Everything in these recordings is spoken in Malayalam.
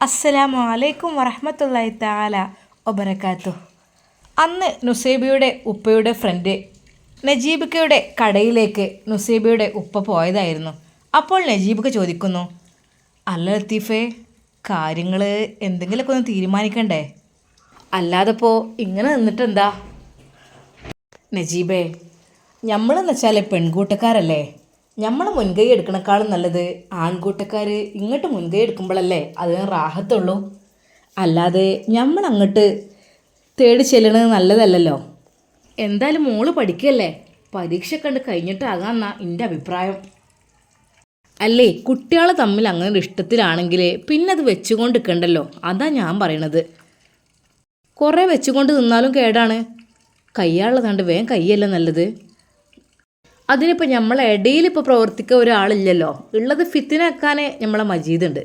അസ്സലാമു അലൈക്കും വറഹ്മത്തുള്ളാഹി തആല വബറകാതുഹു. അന്ന് നുസൈബയുടെ ഉപ്പയുടെ ഫ്രണ്ട് നജീബിക്കയുടെ കടയിലേക്ക് നുസൈബയുടെ ഉപ്പ പോയതായിരുന്നു. അപ്പോൾ നജീബിക്ക ചോദിക്കുന്നു, അല്ല ലത്തീഫേ, കാര്യങ്ങൾ എന്തെങ്കിലുമൊക്കെ ഒന്ന് തീരുമാനിക്കണ്ടേ? അല്ലാതെപ്പോൾ ഇങ്ങനെ നിന്നിട്ടെന്താ? നജീബേ, നമ്മളെന്ന് വെച്ചാൽ പെൺകൂട്ടക്കാരല്ലേ, നമ്മൾ മുൻകൈ എടുക്കണേക്കാളും നല്ലത് ആൺകൂട്ടക്കാർ ഇങ്ങോട്ട് മുൻകൈ എടുക്കുമ്പോഴല്ലേ അതിന് റാഹത്തുള്ളൂ. അല്ലാതെ നമ്മൾ അങ്ങോട്ട് തേടി ചെല്ലണത് നല്ലതല്ലല്ലോ. എന്തായാലും മോള് പഠിക്കല്ലേ, പരീക്ഷ കണ്ട് കഴിഞ്ഞിട്ടാകാമെന്നാ എൻ്റെ അഭിപ്രായം. അല്ലേ, കുട്ടികൾ തമ്മിൽ അങ്ങനെ ഒരു ഇഷ്ടത്തിലാണെങ്കിൽ പിന്നെ അത് വെച്ചുകൊണ്ട് നിൽക്കണ്ടല്ലോ, അതാ ഞാൻ പറയണത്. കുറേ വെച്ചുകൊണ്ട് നിന്നാലും കേടാണ്. കയ്യാളുള്ളതാണ്ട് വേഗം കയ്യല്ല നല്ലത്. അതിനിപ്പോൾ നമ്മളെ ഇടയിൽ ഇപ്പോൾ പ്രവർത്തിക്കാൻ ഒരാളില്ലല്ലോ, ഉള്ളത് ഫിത്തിനാക്കാൻ നമ്മളെ മജീദുണ്ട്.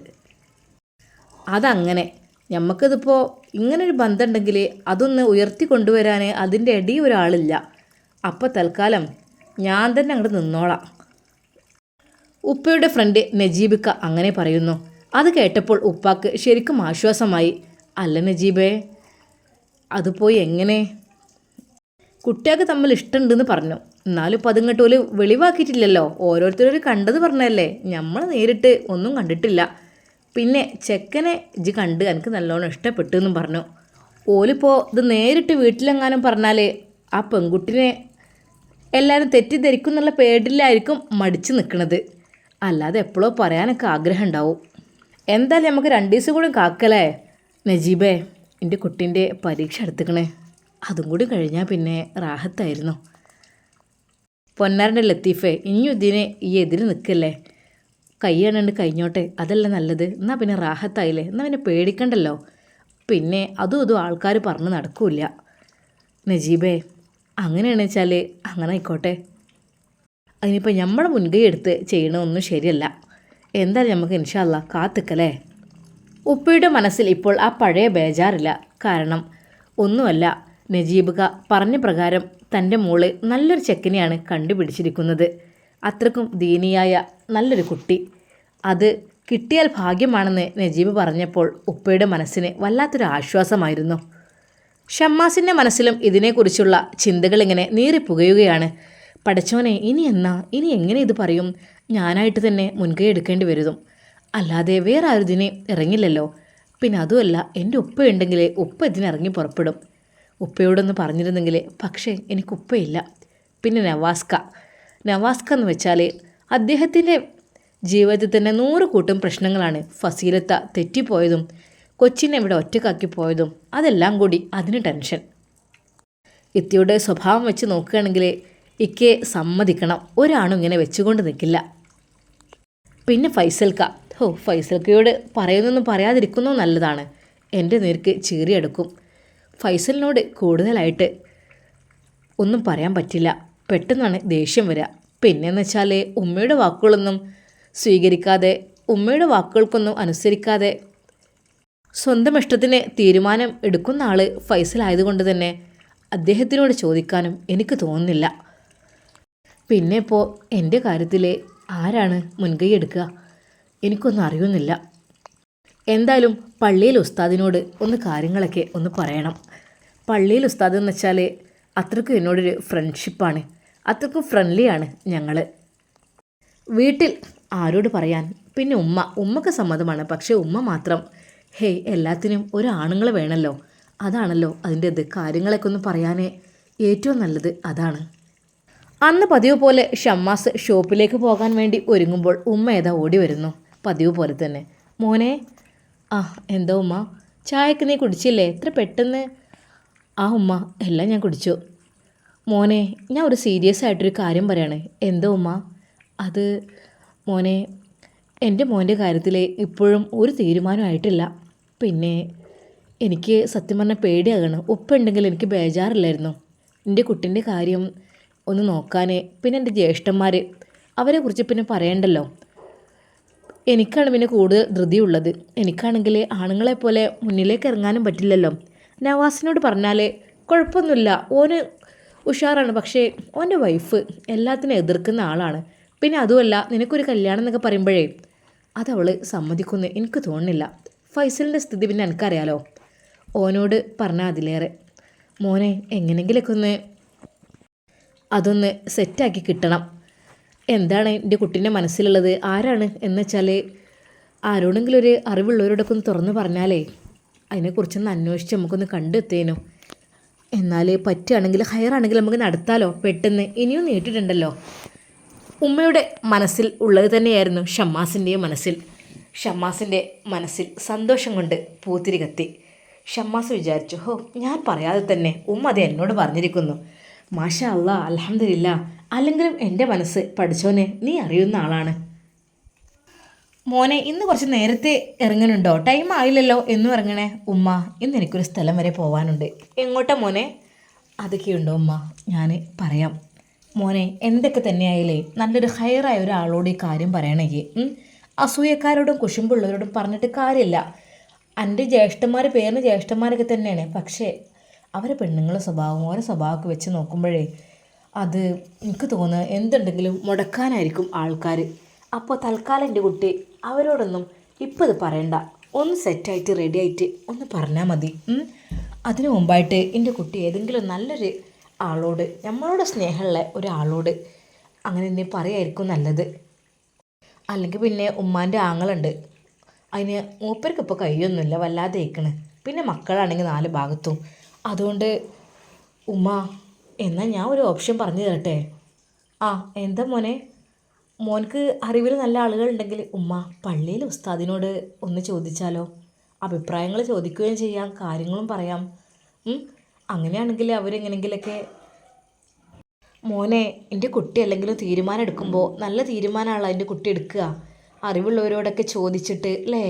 അതങ്ങനെ നമുക്കിതിപ്പോൾ ഇങ്ങനൊരു ബന്ധം ഉണ്ടെങ്കിൽ അതൊന്ന് ഉയർത്തി കൊണ്ടുവരാൻ അതിൻ്റെ ഇടയിൽ ഒരാളില്ല. അപ്പോൾ തൽക്കാലം ഞാൻ തന്നെ അങ്ങോട്ട് നിന്നോളാം. ഉപ്പയുടെ ഫ്രണ്ട് നജീബിക്ക അങ്ങനെ പറയുന്നു. അത് കേട്ടപ്പോൾ ഉപ്പാക്ക് ശരിക്കും ആശ്വാസമായി. അല്ല നജീബേ, അത് പോയി എങ്ങനെ? കുട്ടികൾക്ക് തമ്മിൽ ഇഷ്ടമുണ്ടെന്ന് പറഞ്ഞു, എന്നാലും ഇപ്പം അതിങ്ങോട്ട് ഒരു വെളിവാക്കിയിട്ടില്ലല്ലോ. ഓരോരുത്തരും കണ്ടത് പറഞ്ഞല്ലേ, നമ്മൾ നേരിട്ട് ഒന്നും കണ്ടിട്ടില്ല. പിന്നെ ചെക്കനെ ഇജ്ജ് കണ്ട് എനിക്ക് നല്ലോണം ഇഷ്ടപ്പെട്ടു എന്നും പറഞ്ഞു. ഓലിപ്പോൾ ഇത് നേരിട്ട് വീട്ടിലെങ്ങാനും പറഞ്ഞാൽ ആ പെൺകുട്ടിനെ എല്ലാവരും തെറ്റിദ്ധരിക്കും എന്നുള്ള പേടിലായിരിക്കും മടിച്ച് നിൽക്കുന്നത്. അല്ലാതെ എപ്പോഴോ പറയാനൊക്കെ ആഗ്രഹം ഉണ്ടാവും. എന്തായാലും നമുക്ക് 2 ദിവസം കൂടി കാക്കല്ലേ നജീബേ. എൻ്റെ കുട്ടീൻ്റെ പരീക്ഷ എടുത്തുക്കണേ, അതും കൂടി കഴിഞ്ഞാൽ പിന്നെ റാഹത്തായിരുന്നു. പൊന്നാരൻ്റെ ലത്തീഫേ, ഇനിയും ഇതിനെ ഈ എതിര് നിൽക്കല്ലേ, കൈയാണണ്ട് കഴിഞ്ഞോട്ടെ, അതല്ല നല്ലത്. എന്നാൽ പിന്നെ റാഹത്തായില്ലേ, എന്നാൽ പിന്നെ പേടിക്കണ്ടല്ലോ. പിന്നെ അതും ഇതും ആൾക്കാർ പറഞ്ഞ് നടക്കൂല. നജീബേ, അങ്ങനെയാണെന്ന് വെച്ചാൽ അങ്ങനെ ആയിക്കോട്ടെ. അതിനിപ്പോൾ നമ്മളെ മുൻകൈ എടുത്ത് ചെയ്യണമൊന്നും ശരിയല്ല. എന്തായാലും നമുക്ക് ഇൻഷാ അല്ലാ കാത്തിക്കല്ലേ. ഉപ്പയുടെ മനസ്സിൽ ഇപ്പോൾ ആ പഴയ ബേജാറില്ല. കാരണം ഒന്നുമല്ല, നജീബിക പറഞ്ഞ പ്രകാരം തൻ്റെ മോള് നല്ലൊരു ചെക്കനെയാണ് കണ്ടുപിടിച്ചിരിക്കുന്നത്. അത്രക്കും ദീനിയായ നല്ലൊരു കുട്ടി. അത് കിട്ടിയാൽ ഭാഗ്യമാണെന്ന് നജീബ് പറഞ്ഞപ്പോൾ ഉപ്പയുടെ മനസ്സിന് വല്ലാത്തൊരു ആശ്വാസമായിരുന്നു. ഷമ്മാസിൻ്റെ മനസ്സിലും ഇതിനെക്കുറിച്ചുള്ള ചിന്തകളിങ്ങനെ നീറിപ്പുകയുകയാണ്. പടച്ചോനെ, ഇനി എങ്ങനെ ഇത് പറയും? ഞാനായിട്ട് തന്നെ മുൻകൈ എടുക്കേണ്ടി വരുതും, അല്ലാതെ വേറെ ആരും ഇതിനെ ഇറങ്ങില്ലല്ലോ. പിന്നെ അതുമല്ല, എൻ്റെ ഉപ്പയുണ്ടെങ്കിൽ ഉപ്പ ഇതിനിറങ്ങി പുറപ്പെടും. ഉപ്പയോടൊന്ന് പറഞ്ഞിരുന്നെങ്കിൽ, പക്ഷേ എനിക്ക് ഉപ്പയില്ല. പിന്നെ നവാസ്ക എന്ന് വെച്ചാൽ അദ്ദേഹത്തിൻ്റെ ജീവിതത്തിൽ തന്നെ 100 കൂട്ടം പ്രശ്നങ്ങളാണ്. ഫസീലത്ത തെറ്റിപ്പോയതും കൊച്ചിനെ ഇവിടെ ഒറ്റക്കാക്കി പോയതും അതെല്ലാം കൂടി അതിന് ടെൻഷൻ. ഇത്തിയുടെ സ്വഭാവം വെച്ച് നോക്കുകയാണെങ്കിൽ ഇക്കെ സമ്മതിക്കണം, ഒരാണും ഇങ്ങനെ വെച്ചുകൊണ്ട് നിൽക്കില്ല. പിന്നെ ഫൈസൽക്കയോട് പറയുന്നൊന്നും പറയാതിരിക്കുന്നോ നല്ലതാണ്. എൻ്റെ നേർക്ക് ചീറിയെടുക്കും. ഫൈസലിനോട് കൂടുതലായിട്ട് ഒന്നും പറയാൻ പറ്റില്ല, പെട്ടെന്നാണ് ദേഷ്യം വരിക. പിന്നെയെന്ന് വെച്ചാൽ ഉമ്മയുടെ വാക്കുകളൊന്നും സ്വീകരിക്കാതെ, ഉമ്മയുടെ വാക്കുകൾക്കൊന്നും അനുസരിക്കാതെ സ്വന്തം ഇഷ്ടത്തിന് തീരുമാനം എടുക്കുന്ന ആൾ ഫൈസലായതുകൊണ്ട് തന്നെ അദ്ദേഹത്തിനോട് ചോദിക്കാനും എനിക്ക് തോന്നുന്നില്ല. പിന്നെ ഇപ്പോൾ എൻ്റെ കാര്യത്തിൽ ആരാണ് മുൻകൈ എടുക്കുക? എനിക്കൊന്നും അറിയുന്നില്ല. എന്തായാലും പള്ളിയിൽ ഉസ്താദിനോട് ഒന്ന് കാര്യങ്ങളൊക്കെ ഒന്ന് പറയണം. പള്ളിയിൽ ഉസ്താദ് എന്ന് വെച്ചാൽ അത്രക്കും എന്നോടൊരു ഫ്രണ്ട്ഷിപ്പാണ്, അത്രക്കും ഫ്രണ്ട്ലിയാണ് ഞങ്ങൾ. വീട്ടിൽ ആരോട് പറയാൻ? പിന്നെ ഉമ്മക്ക് സമ്മതമാണ്, പക്ഷേ ഉമ്മ മാത്രം എല്ലാത്തിനും ഒരു ആണുങ്ങൾ വേണമല്ലോ. അതാണല്ലോ അതിൻ്റെ കാര്യങ്ങളൊക്കെ ഒന്ന് പറയാനേ ഏറ്റവും നല്ലത് അതാണ്. അന്ന് പതിവ് പോലെ ഷമ്മാസ് ഷോപ്പിലേക്ക് പോകാൻ വേണ്ടി ഒരുങ്ങുമ്പോൾ ഉമ്മ ഏതാ ഓടി വരുന്നു. പതിവ് പോലെ തന്നെ, മോനെ. എന്താ ഉമ്മ, ചായക്ക് നീ കുടിച്ചില്ലേ എത്ര പെട്ടെന്ന്? ഉമ്മ, എല്ലാം ഞാൻ കുടിച്ചു. മോനെ, ഞാൻ ഒരു സീരിയസ് ആയിട്ടൊരു കാര്യം പറയാണ്. എന്താ ഉമ്മ? അത് മോനെ, എൻ്റെ മോൻ്റെ കാര്യത്തിൽ ഇപ്പോഴും ഒരു തീരുമാനമായിട്ടില്ല. പിന്നെ എനിക്ക് സത്യം പറഞ്ഞാൽ പേടിയാകണം. ഉപ്പുണ്ടെങ്കിൽ എനിക്ക് ബേജാറില്ലായിരുന്നു എൻ്റെ കുട്ടീൻ്റെ കാര്യം ഒന്ന് നോക്കാൻ. പിന്നെ എൻ്റെ ജ്യേഷ്ഠന്മാർ, അവരെക്കുറിച്ച് പിന്നെ പറയണ്ടല്ലോ. എനിക്കാണ് പിന്നെ കൂടുതൽ ധൃതിയുള്ളത്. എനിക്കാണെങ്കിൽ ആണുങ്ങളെപ്പോലെ മുന്നിലേക്ക് ഇറങ്ങാനും പറ്റില്ലല്ലോ. നവാസിനോട് പറഞ്ഞാൽ കുഴപ്പമൊന്നുമില്ല, ഓന് ഉഷാറാണ്. പക്ഷേ ഓൻ്റെ വൈഫ് എല്ലാത്തിനും എതിർക്കുന്ന ആളാണ്. പിന്നെ അതുമല്ല, നിനക്കൊരു കല്യാണം എന്നൊക്കെ പറയുമ്പോഴേ അതവൾ സമ്മതിക്കുമെന്ന് എനിക്ക് തോന്നുന്നില്ല. ഫൈസലിൻ്റെ സ്ഥിതി പിന്നെ എനിക്കറിയാലോ. ഓനോട് പറഞ്ഞാൽ അതിലേറെ. മോനെ എങ്ങനെങ്കിലൊക്കെ അതൊന്ന് സെറ്റാക്കി കിട്ടണം. എന്താണ് എൻ്റെ കുട്ടീൻ്റെ മനസ്സിലുള്ളത്, ആരാണ് എന്ന് വെച്ചാൽ ആരോടെങ്കിലും ഒരു അറിവുള്ളവരോടൊക്കെ ഒന്ന് തുറന്ന് പറഞ്ഞാലേ അതിനെക്കുറിച്ചൊന്ന് അന്വേഷിച്ച് നമുക്കൊന്ന് കണ്ടെത്തേനോ. എന്നാൽ പറ്റുകയാണെങ്കിൽ ഹയറാണെങ്കിൽ നമുക്ക് നടത്താലോ പെട്ടെന്ന്. ഇനിയും നീട്ടിട്ടുണ്ടല്ലോ. ഉമ്മയുടെ മനസ്സിൽ ഉള്ളത് തന്നെയായിരുന്നു ഷമ്മാസിൻ്റെയും മനസ്സിൽ. ഷമ്മാസിൻ്റെ മനസ്സിൽ സന്തോഷം കൊണ്ട് പൂത്തിരി കത്തി. ഷമ്മാസ് വിചാരിച്ചു, ഹോ, ഞാൻ പറയാതെ തന്നെ ഉമ്മ അത് എന്നോട് പറഞ്ഞിരിക്കുന്നു. മാഷാ അല്ലാ, അൽഹംദുലില്ലാ. അല്ലെങ്കിലും എൻ്റെ മനസ്സ് പഠിച്ചോനെ നീ അറിയുന്ന ആളാണ്. മോനെ ഇന്ന് കുറച്ച് നേരത്തെ ഇറങ്ങുന്നുണ്ടോ? ടൈം ആയില്ലല്ലോ എന്നും ഇറങ്ങണേ. ഉമ്മ ഇന്ന് എനിക്കൊരു സ്ഥലം വരെ പോകാനുണ്ട്. എങ്ങോട്ടാ മോനെ? അതൊക്കെയുണ്ടോ ഉമ്മ, ഞാൻ പറയാം. മോനെ എന്തൊക്കെ തന്നെയായാലേ നല്ലൊരു ഹയറായ ഒരാളോട് ഈ കാര്യം പറയണമെങ്കിൽ അസൂയക്കാരോടും കുശുമ്പുള്ളവരോടും പറഞ്ഞിട്ട് കാര്യമില്ല. എൻ്റെ ജ്യേഷ്ഠന്മാർ പേരിന് ജ്യേഷ്ഠന്മാരൊക്കെ തന്നെയാണ്. പക്ഷേ അവരെ പെണ്ണുങ്ങളുടെ സ്വഭാവം ഓരോ സ്വഭാവമൊക്കെ വെച്ച് നോക്കുമ്പോഴേ അത് എനിക്ക് തോന്നുന്നത് എന്തുണ്ടെങ്കിലും മുടക്കാനായിരിക്കും ആൾക്കാർ. അപ്പോൾ തൽക്കാലം എൻ്റെ കുട്ടി അവരോടൊന്നും ഇപ്പോൾ ഇത് പറയണ്ട. ഒന്ന് സെറ്റായിട്ട് റെഡിയായിട്ട് ഒന്ന് പറഞ്ഞാൽ മതി. അതിനു മുമ്പായിട്ട് എൻ്റെ കുട്ടി ഏതെങ്കിലും നല്ലൊരു ആളോട്, നമ്മളോട് സ്നേഹമുള്ള ഒരാളോട് അങ്ങനെ എന്തെങ്കിലും പറയായിരിക്കും നല്ലത്. അല്ലെങ്കിൽ പിന്നെ ഉമ്മാൻ്റെ ആങ്ങളുണ്ട്, അതിന് മൂപ്പർക്ക് ഇപ്പോൾ കഴിയൊന്നുമില്ല, വല്ലാതെ ഇരിക്കണ്. പിന്നെ മക്കളാണെങ്കിൽ 4 ഭാഗത്തും. അതുകൊണ്ട് ഉമ്മ എന്നാൽ ഞാൻ ഒരു ഓപ്ഷൻ പറഞ്ഞു തരട്ടെ? എന്താ മോനെ? മോൻക്ക് അറിവിൽ നല്ല ആളുകളുണ്ടെങ്കിൽ ഉമ്മ പള്ളിയിലെ ഉസ്താദിനോട് ഒന്ന് ചോദിച്ചാലോ? അഭിപ്രായങ്ങൾ ചോദിക്കുകയും ചെയ്യാം, കാര്യങ്ങളും പറയാം. അങ്ങനെയാണെങ്കിൽ അവരെങ്ങനെങ്കിലൊക്കെ. മോനെ എൻ്റെ കുട്ടി അല്ലെങ്കിലും തീരുമാനം എടുക്കുമ്പോൾ നല്ല തീരുമാനമാണല്ലോ എൻ്റെ കുട്ടി എടുക്കുക. അറിവുള്ളവരോടൊക്കെ ചോദിച്ചിട്ട് അല്ലേ?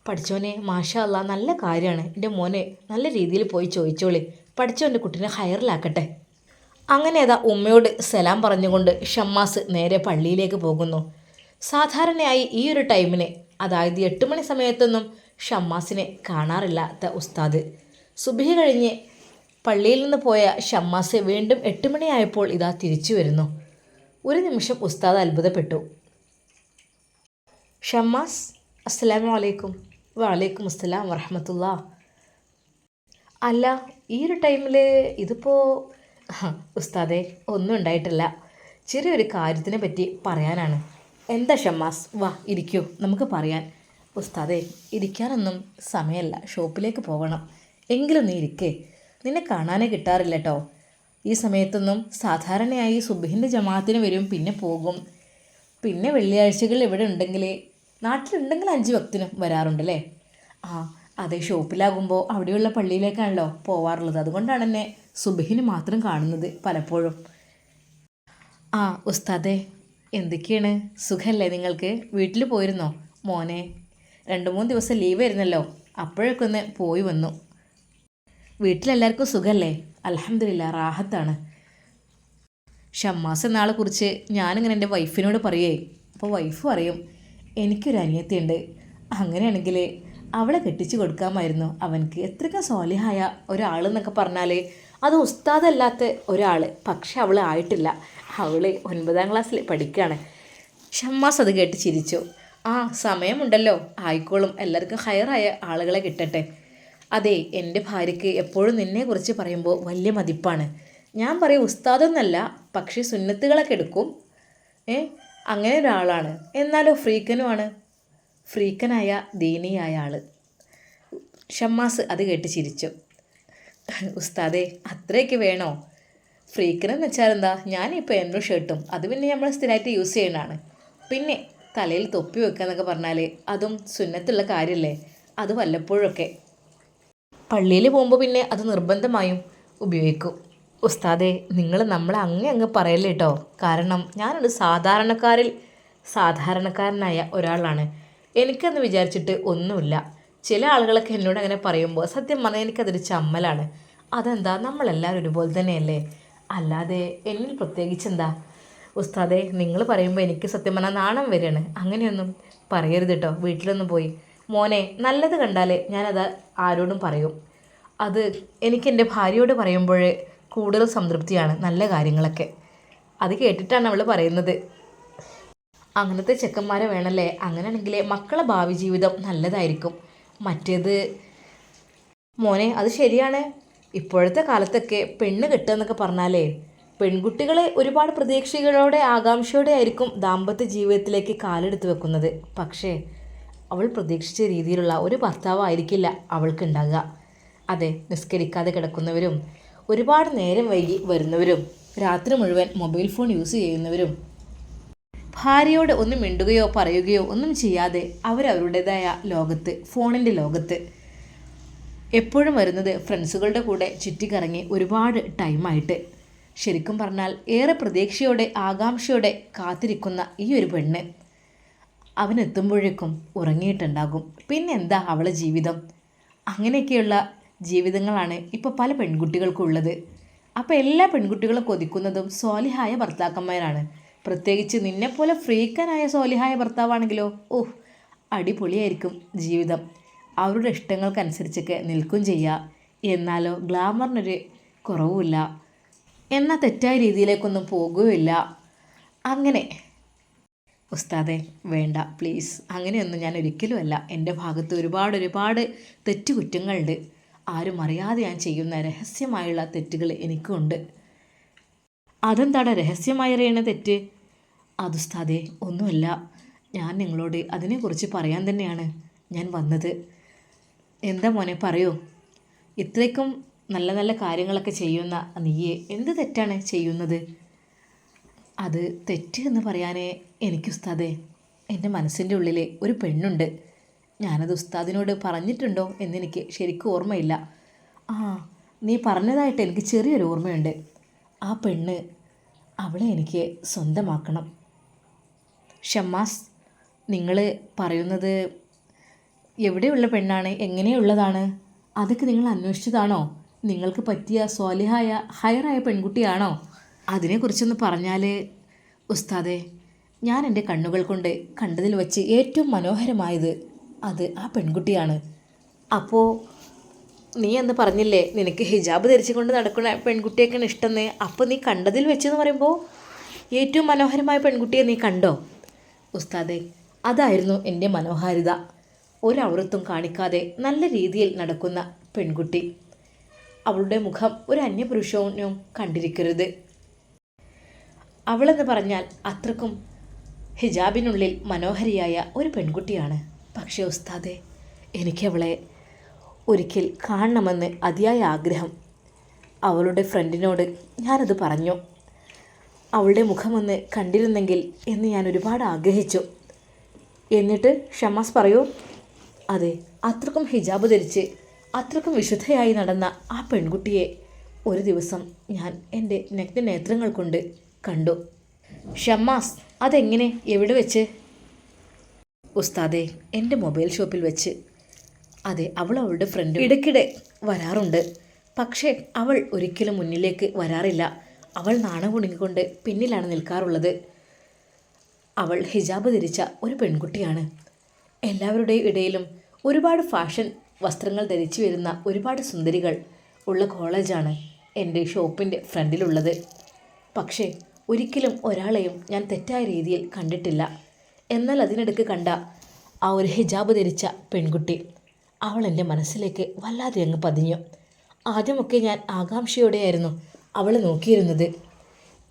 പഠിച്ചോനെ മാഷാ അല്ലാ, നല്ല കാര്യമാണ്. എൻ്റെ മോനെ നല്ല രീതിയിൽ പോയി ചോദിച്ചോളി. പഠിച്ചോൻ്റെ കുട്ടീനെ ഹയറിലാക്കട്ടെ. അങ്ങനെ അതാ ഉമ്മയോട് സലാം പറഞ്ഞുകൊണ്ട് ഷമ്മാസ് നേരെ പള്ളിയിലേക്ക് പോകുന്നു. സാധാരണയായി ഈ ഒരു ടൈമിന്, അതായത് 8 മണി സമയത്തൊന്നും ഷമ്മാസിനെ കാണാറില്ലാത്ത ഉസ്താദ് സുബഹി കഴിഞ്ഞ് പള്ളിയിൽ നിന്ന് പോയ ഷമ്മാസ് വീണ്ടും 8 മണിയായപ്പോൾ ഇതാ തിരിച്ചു വരുന്നു. ഒരു നിമിഷം ഉസ്താദ് അത്ഭുതപ്പെട്ടു. ഷമ്മാസ്, അസ്സലാമു അലൈക്കും. വലൈക്കും അസ്സലാം വറഹ്മത്തുള്ളാ. അല്ല, ഈ ഒരു ടൈമിൽ ഇതിപ്പോൾ ഉസ്താദേ ഒന്നും ഉണ്ടായിട്ടില്ല, ചെറിയൊരു കാര്യത്തിനെ പറ്റി പറയാനാണ്. എന്താ ഷമ്മാസ്? വാ ഇരിക്കൂ, നമുക്ക് പറയാൻ. ഉസ്താദേ ഇരിക്കാനൊന്നും സമയമല്ല, ഷോപ്പിലേക്ക് പോകണം. എങ്കിലും നീ ഇരിക്കേ, നിന്നെ കാണാനേ കിട്ടാറില്ല കേട്ടോ. ഈ സമയത്തൊന്നും സാധാരണയായി സുബഹിൻ്റെ ജമാഅത്തിന് വരും, പിന്നെ പോകും. പിന്നെ വെള്ളിയാഴ്ചകൾ ഇവിടെ ഉണ്ടെങ്കിൽ, നാട്ടിലുണ്ടെങ്കിൽ 5 വക്തിനും വരാറുണ്ടല്ലേ? അതെ, ഷോപ്പിലാകുമ്പോൾ അവിടെയുള്ള പള്ളിയിലേക്കാണല്ലോ പോവാറുള്ളത്. അതുകൊണ്ടാണ് എന്നെ സുബഹിന് മാത്രം കാണുന്നത് പലപ്പോഴും. ഉസ്താദേ എന്തൊക്കെയാണ്, സുഖമല്ലേ നിങ്ങൾക്ക്? വീട്ടിൽ പോയിരുന്നോ? മോനെ 2-3 ദിവസം ലീവ് ആയിരുന്നല്ലോ, അപ്പോഴൊക്കെ ഒന്ന് പോയി വന്നു. വീട്ടിലെല്ലാവർക്കും സുഖമല്ലേ? അൽഹംദുലില്ലാ, റാഹത്താണ്. ഷമ്മാസ് എന്നാളെ കുറിച്ച് ഞാനിങ്ങനെ എൻ്റെ വൈഫിനോട് പറയേ, അപ്പോൾ വൈഫ് പറയും എനിക്കൊരു അനിയത്തിയുണ്ട്, അങ്ങനെയാണെങ്കിൽ അവളെ കെട്ടിച്ചു കൊടുക്കാമായിരുന്നു അവനക്ക്. എത്രയ്ക്ക് സ്വാലിഹായ ഒരാളെന്നൊക്കെ പറഞ്ഞാൽ അത് ഉസ്താദല്ലാത്ത ഒരാൾ. പക്ഷെ അവൾ ആയിട്ടില്ല, അവൾ 9ാം ക്ലാസ്സിൽ പഠിക്കുകയാണ്. ഷമ്മാസ് അത് കേട്ട് ചിരിച്ചു. സമയമുണ്ടല്ലോ, ആയിക്കോളും, എല്ലാവർക്കും ഹയറായ ആളുകളെ കിട്ടട്ടെ. അതെ, എൻ്റെ ഭാര്യയ്ക്ക് എപ്പോഴും നിന്നെക്കുറിച്ച് പറയുമ്പോൾ വലിയ മതിപ്പാണ്. ഞാൻ പറയും ഉസ്താദൊന്നല്ല, പക്ഷേ സുന്നത്തുകളൊക്കെ എടുക്കും. അങ്ങനെ ഒരാളാണ്. എന്നാലോ ഫ്രീക്കനുമാണ്, ഫ്രീക്കനായ ദീനിയായ ആൾ. ഷമ്മാസ് അത് കേട്ട് ചിരിച്ചു. ഉസ്താദേ അത്രയൊക്കെ വേണോ? ഫ്രീക്കനെന്ന് വെച്ചാൽ എന്താ? ഞാനിപ്പോൾ എൻ്റെ ഷർട്ടും അത് പിന്നെ നമ്മൾ സ്ഥിരമായിട്ട് യൂസ് ചെയ്യുന്നതാണ്. പിന്നെ തലയിൽ തൊപ്പി വെക്കുക എന്നൊക്കെ പറഞ്ഞാൽ അതും സുന്നത്തുള്ള കാര്യമല്ലേ? അത് വല്ലപ്പോഴൊക്കെ. പള്ളിയിൽ പോകുമ്പോൾ പിന്നെ അത് നിർബന്ധമായും ഉപയോഗിക്കും. ഉസ്താദേ നിങ്ങൾ നമ്മളെ അങ്ങ് പറയല്ലേ കേട്ടോ. കാരണം ഞാനൊരു സാധാരണക്കാരനായ ഒരാളാണ്. എനിക്കെന്ന് വിചാരിച്ചിട്ട് ഒന്നുമില്ല. ചില ആളുകളൊക്കെ എന്നോട് അങ്ങനെ പറയുമ്പോൾ സത്യം പറഞ്ഞാൽ എനിക്കതൊരു ചമ്മലാണ്. അതെന്താ, നമ്മളെല്ലാവരും ഒരുപോലെ തന്നെയല്ലേ, അല്ലാതെ എന്നിൽ പ്രത്യേകിച്ചെന്താ? ഉസ്താദേ നിങ്ങൾ പറയുമ്പോൾ എനിക്ക് സത്യം പറഞ്ഞാൽ നാണം വരികയാണ്. അങ്ങനെയൊന്നും പറയരുത് കേട്ടോ. വീട്ടിലൊന്നും പോയി മോനെ നല്ലത് കണ്ടാൽ ഞാനത് ആരോടും പറയും. അത് എനിക്ക് എൻ്റെ ഭാര്യയോട് പറയുമ്പോൾ കൂടുതൽ സംതൃപ്തിയാണ്, നല്ല കാര്യങ്ങളൊക്കെ. അത് കേട്ടിട്ടാണ് അവൾ പറയുന്നത്. അങ്ങനത്തെ ചെക്കന്മാരെ വേണമല്ലേ? അങ്ങനെയാണെങ്കിൽ മക്കളെ ഭാവി ജീവിതം നല്ലതായിരിക്കും. മറ്റേത് മോനെ അത് ശരിയാണ്. ഇപ്പോഴത്തെ കാലത്തൊക്കെ പെണ്ണ് കിട്ടുക എന്നൊക്കെ പറഞ്ഞാലേ പെൺകുട്ടികളെ ഒരുപാട് പ്രതീക്ഷകളോടെ ആകാംക്ഷയോടെ ആയിരിക്കും ദാമ്പത്യ ജീവിതത്തിലേക്ക് കാലെടുത്ത് വെക്കുന്നത്. പക്ഷേ അവൾ പ്രതീക്ഷിച്ച രീതിയിലുള്ള ഒരു ഭർത്താവായിരിക്കില്ല അവൾക്കുണ്ടാകുക. അതെ, നിസ്കരിക്കാതെ കിടക്കുന്നവരും ഒരുപാട് നേരം വൈകി വരുന്നവരും രാത്രി മുഴുവൻ മൊബൈൽ ഫോൺ യൂസ് ചെയ്യുന്നവരും ഭാര്യയോട് ഒന്നും മിണ്ടുകയോ പറയുകയോ ഒന്നും ചെയ്യാതെ അവരവരുടേതായ ലോകത്ത്, ഫോണിൻ്റെ ലോകത്ത് എപ്പോഴും വരുന്നത് ഫ്രണ്ട്സുകളുടെ കൂടെ ചുറ്റിക്കറങ്ങി ഒരുപാട് ടൈമായിട്ട്. ശരിക്കും പറഞ്ഞാൽ ഏറെ പ്രതീക്ഷയോടെ ആകാംക്ഷയോടെ കാത്തിരിക്കുന്ന ഈ ഒരു പെണ്ണ് അവനെത്തുമ്പോഴേക്കും ഉറങ്ങിയിട്ടുണ്ടാകും. പിന്നെന്താ അവളെ ജീവിതം? അങ്ങനെയൊക്കെയുള്ള ജീവിതങ്ങളാണ് ഇപ്പോൾ പല പെൺകുട്ടികൾക്കും ഉള്ളത്. അപ്പോൾ എല്ലാ പെൺകുട്ടികളും കൊതിക്കുന്നതും സ്വാലിഹായ ഭർത്താക്കന്മാരാണ്. പ്രത്യേകിച്ച് നിന്നെപ്പോലെ ഫ്രീക്കനായ സ്വാലിഹായ ഭർത്താവാണെങ്കിലോ ഓഹ് അടിപൊളിയായിരിക്കും ജീവിതം. അവരുടെ ഇഷ്ടങ്ങൾക്കനുസരിച്ചൊക്കെ നിൽക്കും ചെയ്യുക. എന്നാലോ ഗ്ലാമറിനൊരു കുറവുമില്ല, എന്നാൽ തെറ്റായ രീതിയിലേക്കൊന്നും പോകുകയില്ല. അങ്ങനെ ഉസ്താദെ വേണ്ട പ്ലീസ്, അങ്ങനെയൊന്നും ഞാൻ ഒരിക്കലും അല്ല. എൻ്റെ ഭാഗത്ത് ഒരുപാട് തെറ്റുകുറ്റങ്ങളുണ്ട്. ആരും അറിയാതെ ഞാൻ ചെയ്യുന്ന രഹസ്യമായുള്ള തെറ്റുകൾ എനിക്കുണ്ട്. അതെന്താടാ രഹസ്യമായി അറിയണ തെറ്റ്? അതുസ്താദെ ഒന്നുമല്ല, ഞാൻ നിങ്ങളോട് അതിനെക്കുറിച്ച് പറയാൻ തന്നെയാണ് ഞാൻ വന്നത്. എന്താ മോനെ പറയൂ. ഇത്രയ്ക്കും നല്ല നല്ല കാര്യങ്ങളൊക്കെ ചെയ്യുന്ന നീയെ എന്ത് തെറ്റാണ് ചെയ്യുന്നത്? അത് തെറ്റ് എന്ന് പറയാനേ എനിക്ക് ഉസ്താദേ, എൻ്റെ മനസ്സിൻ്റെ ഉള്ളിൽ ഒരു പെണ്ണുണ്ട്. ഞാനത് ഉസ്താദിനോട് പറഞ്ഞിട്ടുണ്ടോ എന്നെനിക്ക് ശരിക്കും ഓർമ്മയില്ല. ആ, നീ പറഞ്ഞതായിട്ട് എനിക്ക് ചെറിയൊരു ഓർമ്മയുണ്ട്. ആ പെണ്ണ്, അവളെ എനിക്ക് സ്വന്തമാക്കണം. ഷമ്മാസ്, നിങ്ങൾ പറയുന്നത് എവിടെയുള്ള പെണ്ണാണ്, എങ്ങനെയുള്ളതാണ്? അതൊക്കെ നിങ്ങൾ അന്വേഷിച്ചതാണോ? നിങ്ങൾക്ക് പറ്റിയ സ്വാലിഹായ ഹയറായ പെൺകുട്ടിയാണോ? അതിനെക്കുറിച്ചൊന്ന് പറഞ്ഞാൽ ഉസ്താദെ, ഞാൻ എൻ്റെ കണ്ണുകൾ കൊണ്ട് കണ്ടതിൽ വെച്ച് ഏറ്റവും മനോഹരമായത് അത് ആ പെൺകുട്ടിയാണ്. അപ്പോൾ നീ എന്ന് പറഞ്ഞില്ലേ നിനക്ക് ഹിജാബ് ധരിച്ചുകൊണ്ട് നടക്കുന്ന പെൺകുട്ടിയൊക്കെയാണ് ഇഷ്ടമെന്ന്. അപ്പോൾ നീ കണ്ടതിൽ വെച്ചെന്ന് പറയുമ്പോൾ ഏറ്റവും മനോഹരമായ പെൺകുട്ടിയെ നീ കണ്ടോ? ഉസ്താദെ, അതായിരുന്നു എൻ്റെ മനോഹാരിത. ഒരവൃത്തും കാണിക്കാതെ നല്ല രീതിയിൽ നടക്കുന്ന പെൺകുട്ടി. അവളുടെ മുഖം ഒരു അന്യപുരുഷനും കണ്ടിരിക്കരുത്. അവളെന്ന് പറഞ്ഞാൽ അത്രക്കും ഹിജാബിനുള്ളിൽ മനോഹരിയായ ഒരു പെൺകുട്ടിയാണ്. പക്ഷേ ഉസ്താദെ, എനിക്കവളെ ഒരിക്കൽ കാണണമെന്ന് അതിയായ ആഗ്രഹം. അവളുടെ ഫ്രണ്ടിനോട് ഞാനത് പറഞ്ഞു. അവളുടെ മുഖമൊന്ന് കണ്ടിരുന്നെങ്കിൽ എന്ന് ഞാൻ ഒരുപാട് ആഗ്രഹിച്ചു. എന്നിട്ട് ഷമ്മാസ് പറയൂ. അതെ, അത്രക്കും ഹിജാബ് ധരിച്ച് അത്രക്കും വിശുദ്ധയായി നടന്ന ആ പെൺകുട്ടിയെ ഒരു ദിവസം ഞാൻ എൻ്റെ നഗ്നനേത്രങ്ങൾ കൊണ്ട് കണ്ടു. ഷമ്മാസ്, അതെങ്ങനെ, എവിടെ വെച്ച്? ഉസ്താദെ, എൻ്റെ മൊബൈൽ ഷോപ്പിൽ വെച്ച്. അതെ, അവളുടെ ഫ്രണ്ട് ഇടയ്ക്കിടെ വരാറുണ്ട്. പക്ഷേ അവൾ ഒരിക്കലും മുന്നിലേക്ക് വരാറില്ല. അവൾ നാണം കുണുങ്ങിക്കൊണ്ട് പിന്നിലാണ് നിൽക്കാറുള്ളത്. അവൾ ഹിജാബ് ധരിച്ച ഒരു പെൺകുട്ടിയാണ്. എല്ലാവരുടെയും ഇടയിലും ഒരുപാട് ഫാഷൻ വസ്ത്രങ്ങൾ ധരിച്ചു വരുന്ന ഒരുപാട് സുന്ദരികൾ ഉള്ള കോളേജാണ് എൻ്റെ ഷോപ്പിൻ്റെ ഫ്രണ്ടിലുള്ളത്. പക്ഷേ ഒരിക്കലും ഒരാളെയും ഞാൻ തെറ്റായ രീതിയിൽ കണ്ടിട്ടില്ല. എന്നാൽ അതിനിടയ്ക്ക് കണ്ട ആ ഒരു ഹിജാബ് ധരിച്ച പെൺകുട്ടി, അവൾ എൻ്റെ മനസ്സിലേക്ക് വല്ലാതെ അങ്ങ് പതിഞ്ഞു. ആദ്യമൊക്കെ ഞാൻ ആകാംക്ഷയോടെയായിരുന്നു അവളെ നോക്കിയിരുന്നത്.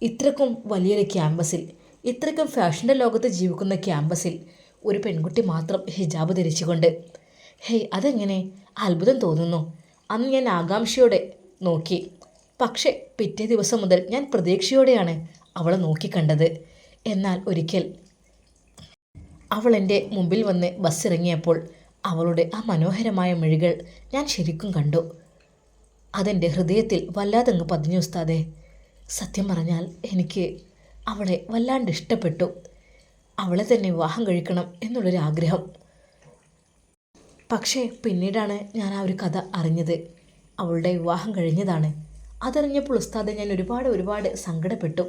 ഇത്രക്കും വലിയൊരു ക്യാമ്പസിൽ, ഇത്രക്കും ഫാഷൻ്റെ ലോകത്ത് ജീവിക്കുന്ന ക്യാമ്പസിൽ ഒരു പെൺകുട്ടി മാത്രം ഹിജാബ് ധരിച്ചുകൊണ്ട്, ഹേയ് അതെങ്ങനെ, അത്ഭുതം തോന്നുന്നു. അന്ന് ഞാൻ ആകാംക്ഷയോടെ നോക്കി. പക്ഷേ പിറ്റേ ദിവസം മുതൽ ഞാൻ പ്രതീക്ഷയോടെയാണ് അവളെ നോക്കിക്കണ്ടത്. എന്നാൽ ഒരിക്കൽ അവൾ എൻ്റെ മുമ്പിൽ വന്ന് ബസ് ഇറങ്ങിയപ്പോൾ അവളുടെ ആ മനോഹരമായ മിഴികൾ ഞാൻ ശരിക്കും കണ്ടു. അതെൻ്റെ ഹൃദയത്തിൽ വല്ലാതങ്ങ് പതിഞ്ഞു ഉസ്താദേ. സത്യം പറഞ്ഞാൽ എനിക്ക് അവളെ വല്ലാണ്ട് ഇഷ്ടപ്പെട്ടു. അവളെ തന്നെ വിവാഹം കഴിക്കണം എന്നുള്ളൊരാഗ്രഹം. പക്ഷേ പിന്നീടാണ് ഞാൻ ആ ഒരു കഥ അറിഞ്ഞത്. അവളുടെ വിവാഹം കഴിഞ്ഞതാണ്. അതറിഞ്ഞപ്പോൾ ഉസ്താദെ ഞാൻ ഒരുപാട് സങ്കടപ്പെട്ടു.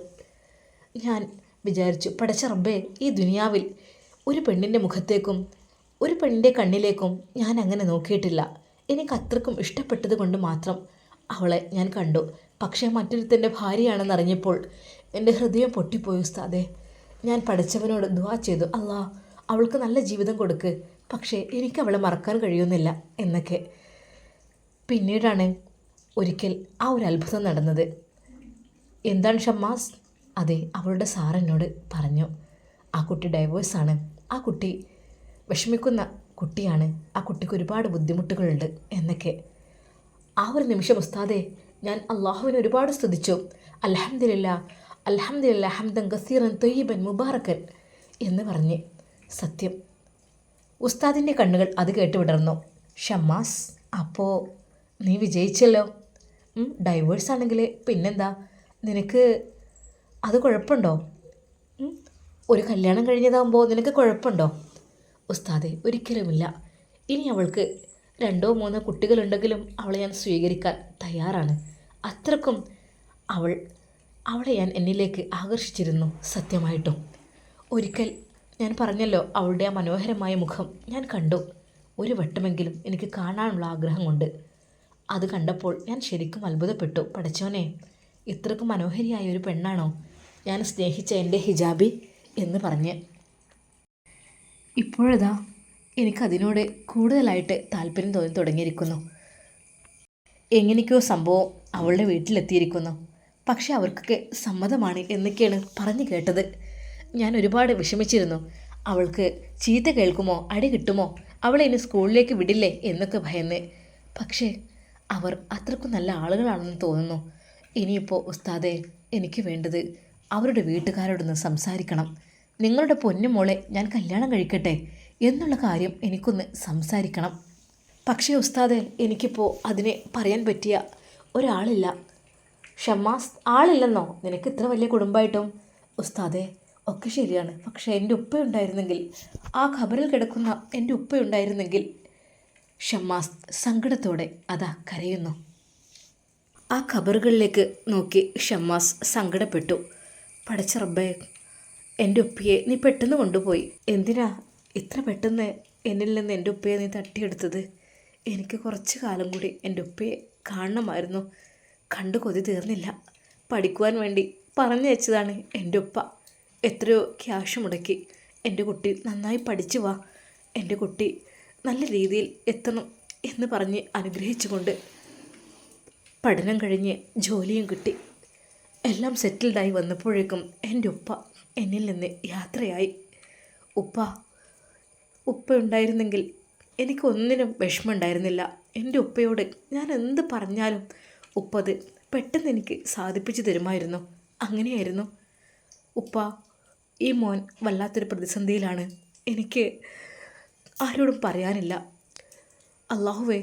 ഞാൻ വിചാരിച്ചു, പടച്ച റബ്ബേ, ഈ ദുനിയാവിൽ ഒരു പെണ്ണിൻ്റെ മുഖത്തേക്കും ഒരു പെണ്ണിൻ്റെ കണ്ണിലേക്കും ഞാൻ അങ്ങനെ നോക്കിയിട്ടില്ല. എനിക്ക് അത്രക്കും ഇഷ്ടപ്പെട്ടത് കൊണ്ട് മാത്രം അവളെ ഞാൻ കണ്ടു. പക്ഷേ മറ്റൊരുത്തൻ്റെ ഭാര്യയാണെന്നറിഞ്ഞപ്പോൾ എൻ്റെ ഹൃദയം പൊട്ടിപ്പോയി ഉസ്താദേ. ഞാൻ പടച്ചവനോട് ദുആ ചെയ്തു, അല്ലാ അവൾക്ക് നല്ല ജീവിതം കൊടുക്ക്, പക്ഷേ എനിക്ക് അവളെ മറക്കാൻ കഴിയുന്നില്ല എന്നൊക്കെ. പിന്നീടാണ് ഒരിക്കൽ ആ ഒരു അത്ഭുതം നടന്നത്. എന്താണ് ഷമ്മാസ്? അതെ, അവളുടെ സാറെന്നോട് പറഞ്ഞു, ആ കുട്ടി ഡൈവേഴ്സാണ്, ആ കുട്ടി വിഷമിക്കുന്ന കുട്ടിയാണ്, ആ കുട്ടിക്ക് ഒരുപാട് ബുദ്ധിമുട്ടുകളുണ്ട് എന്നൊക്കെ. ആ ഒരു നിമിഷം ഉസ്താദെ ഞാൻ അള്ളാഹുവിനെ ഒരുപാട് സ്തുതിച്ചു. അൽഹംദുലില്ലാ അൽഹംദുലില്ലാ ഹംദൻ കസീറൻ ത്വയ്യിബൻ മുബാറക്കൻ എന്ന് പറഞ്ഞ്. സത്യം, ഉസ്താദിൻ്റെ കണ്ണുകൾ അത് കേട്ട് വിടർന്നു. ഷമ്മാസ്, അപ്പോൾ നീ വിജയിച്ചല്ലോ. ഡൈവേഴ്സ് ആണെങ്കിൽ പിന്നെന്താ, നിനക്ക് അത് കുഴപ്പമുണ്ടോ? ഒരു കല്യാണം കഴിഞ്ഞതാകുമ്പോൾ നിനക്ക് കുഴപ്പമുണ്ടോ? ഉസ്താദെ, ഒരിക്കലുമില്ല. ഇനി അവൾക്ക് 2 or 3 കുട്ടികളുണ്ടെങ്കിലും അവളെ ഞാൻ സ്വീകരിക്കാൻ തയ്യാറാണ്. അത്രക്കും അവളെ ഞാൻ എന്നിലേക്ക് ആകർഷിച്ചിരുന്നു. സത്യമായിട്ടും ഒരിക്കൽ ഞാൻ പറഞ്ഞല്ലോ, അവളുടെ ആ മനോഹരമായ മുഖം ഞാൻ കണ്ടു. ഒരു വട്ടമെങ്കിലും എനിക്ക് കാണാനുള്ള ആഗ്രഹം കൊണ്ട്. അത് കണ്ടപ്പോൾ ഞാൻ ശരിക്കും അത്ഭുതപ്പെട്ടു. പടച്ചോനെ, ഇത്രക്കും മനോഹരിയായ ഒരു പെണ്ണാണോ ഞാൻ സ്നേഹിച്ച എൻ്റെ ഹിജാബി എന്ന് പറഞ്ഞ്. ഇപ്പോഴതാ എനിക്കതിനോട് കൂടുതലായിട്ട് താല്പര്യം തോന്നി തുടങ്ങിയിരിക്കുന്നു. എങ്ങനെയൊക്കെയോ സംഭവം അവളുടെ വീട്ടിലെത്തിയിരിക്കുന്നു. പക്ഷെ അവർക്കൊക്കെ സമ്മതമാണ് എന്നൊക്കെയാണ് പറഞ്ഞു കേട്ടത്. ഞാൻ ഒരുപാട് വിഷമിച്ചിരുന്നു. അവൾക്ക് ചീത്ത കേൾക്കുമോ, അടി കിട്ടുമോ, അവളെ ഇനി സ്കൂളിലേക്ക് വിടില്ലേ എന്നൊക്കെ ഭയന്ന്. പക്ഷേ അവർ അത്രക്കും നല്ല ആളുകളാണെന്ന് തോന്നുന്നു. ഇനിയിപ്പോൾ ഉസ്താദെ, എനിക്ക് വേണ്ടത് അവരുടെ വീട്ടുകാരോടൊന്ന് സംസാരിക്കണം. നിങ്ങളുടെ പൊന്നുമോളെ ഞാൻ കല്യാണം കഴിക്കട്ടെ എന്നുള്ള കാര്യം എനിക്കൊന്ന് സംസാരിക്കണം. പക്ഷേ ഉസ്താദെ, എനിക്കിപ്പോൾ അതിനെ പറയാൻ പറ്റിയ ഒരാളില്ല. ഷമ്മാസ്, ആളില്ലെന്നോ? നിനക്ക് ഇത്ര വലിയ കുടുംബമായിട്ടും? ഉസ്താദെ, ഒക്കെ ശരിയാണ്. പക്ഷേ എൻ്റെ ഉപ്പയുണ്ടായിരുന്നെങ്കിൽ, ആ ഖബറിൽ കിടക്കുന്ന എൻ്റെ ഉപ്പയുണ്ടായിരുന്നെങ്കിൽ. ഷമ്മാസ് സങ്കടത്തോടെ അതാ കരയുന്നു. ആ ഖബറുകളിലേക്ക് നോക്കി ഷമ്മാസ് സങ്കടപ്പെട്ടു. പടച്ച റബ്ബേ, എൻ്റെ ഉപ്പയെ നീ പെട്ടെന്ന് കൊണ്ടുപോയി. എന്തിനാ ഇത്ര പെട്ടെന്ന് എന്നിൽ നിന്ന് എൻ്റെ ഉപ്പയെ നീ തട്ടിയെടുത്തത്? എനിക്ക് കുറച്ച് കാലം കൂടി എൻ്റെ ഉപ്പയെ കാണണമായിരുന്നു. കണ്ടു കൊതി തീർന്നില്ല. പഠിക്കുവാൻ വേണ്ടി പറഞ്ഞു വെച്ചതാണ് എൻ്റെ ഉപ്പ. എത്രയോ ക്യാഷ് മുടക്കി, എൻ്റെ കുട്ടി നന്നായി പഠിച്ചു വാ, എൻ്റെ കുട്ടി നല്ല രീതിയിൽ എത്തണം എന്ന് പറഞ്ഞ് അനുഗ്രഹിച്ചുകൊണ്ട് പഠനം കഴിഞ്ഞ് ജോലിയും കിട്ടി. എല്ലാം സെറ്റിൽഡായി വന്നപ്പോഴേക്കും എൻ്റെ ഉപ്പ എന്നിൽ നിന്ന് യാത്രയായി. ഉപ്പ ഉണ്ടായിരുന്നെങ്കിൽ എനിക്കൊന്നിനും വിഷമമുണ്ടായിരുന്നില്ല. എൻ്റെ ഉപ്പയോട് ഞാൻ എന്ത് പറഞ്ഞാലും ഉപ്പ അത് പെട്ടെന്ന് എനിക്ക് സാധിപ്പിച്ചു തരുമായിരുന്നു. അങ്ങനെയായിരുന്നു ഉപ്പ. ഈ മോൻ വല്ലാത്തൊരു പ്രതിസന്ധിയിലാണ്. എനിക്ക് ആരോടും പറയാനില്ല. അല്ലാഹുവേ,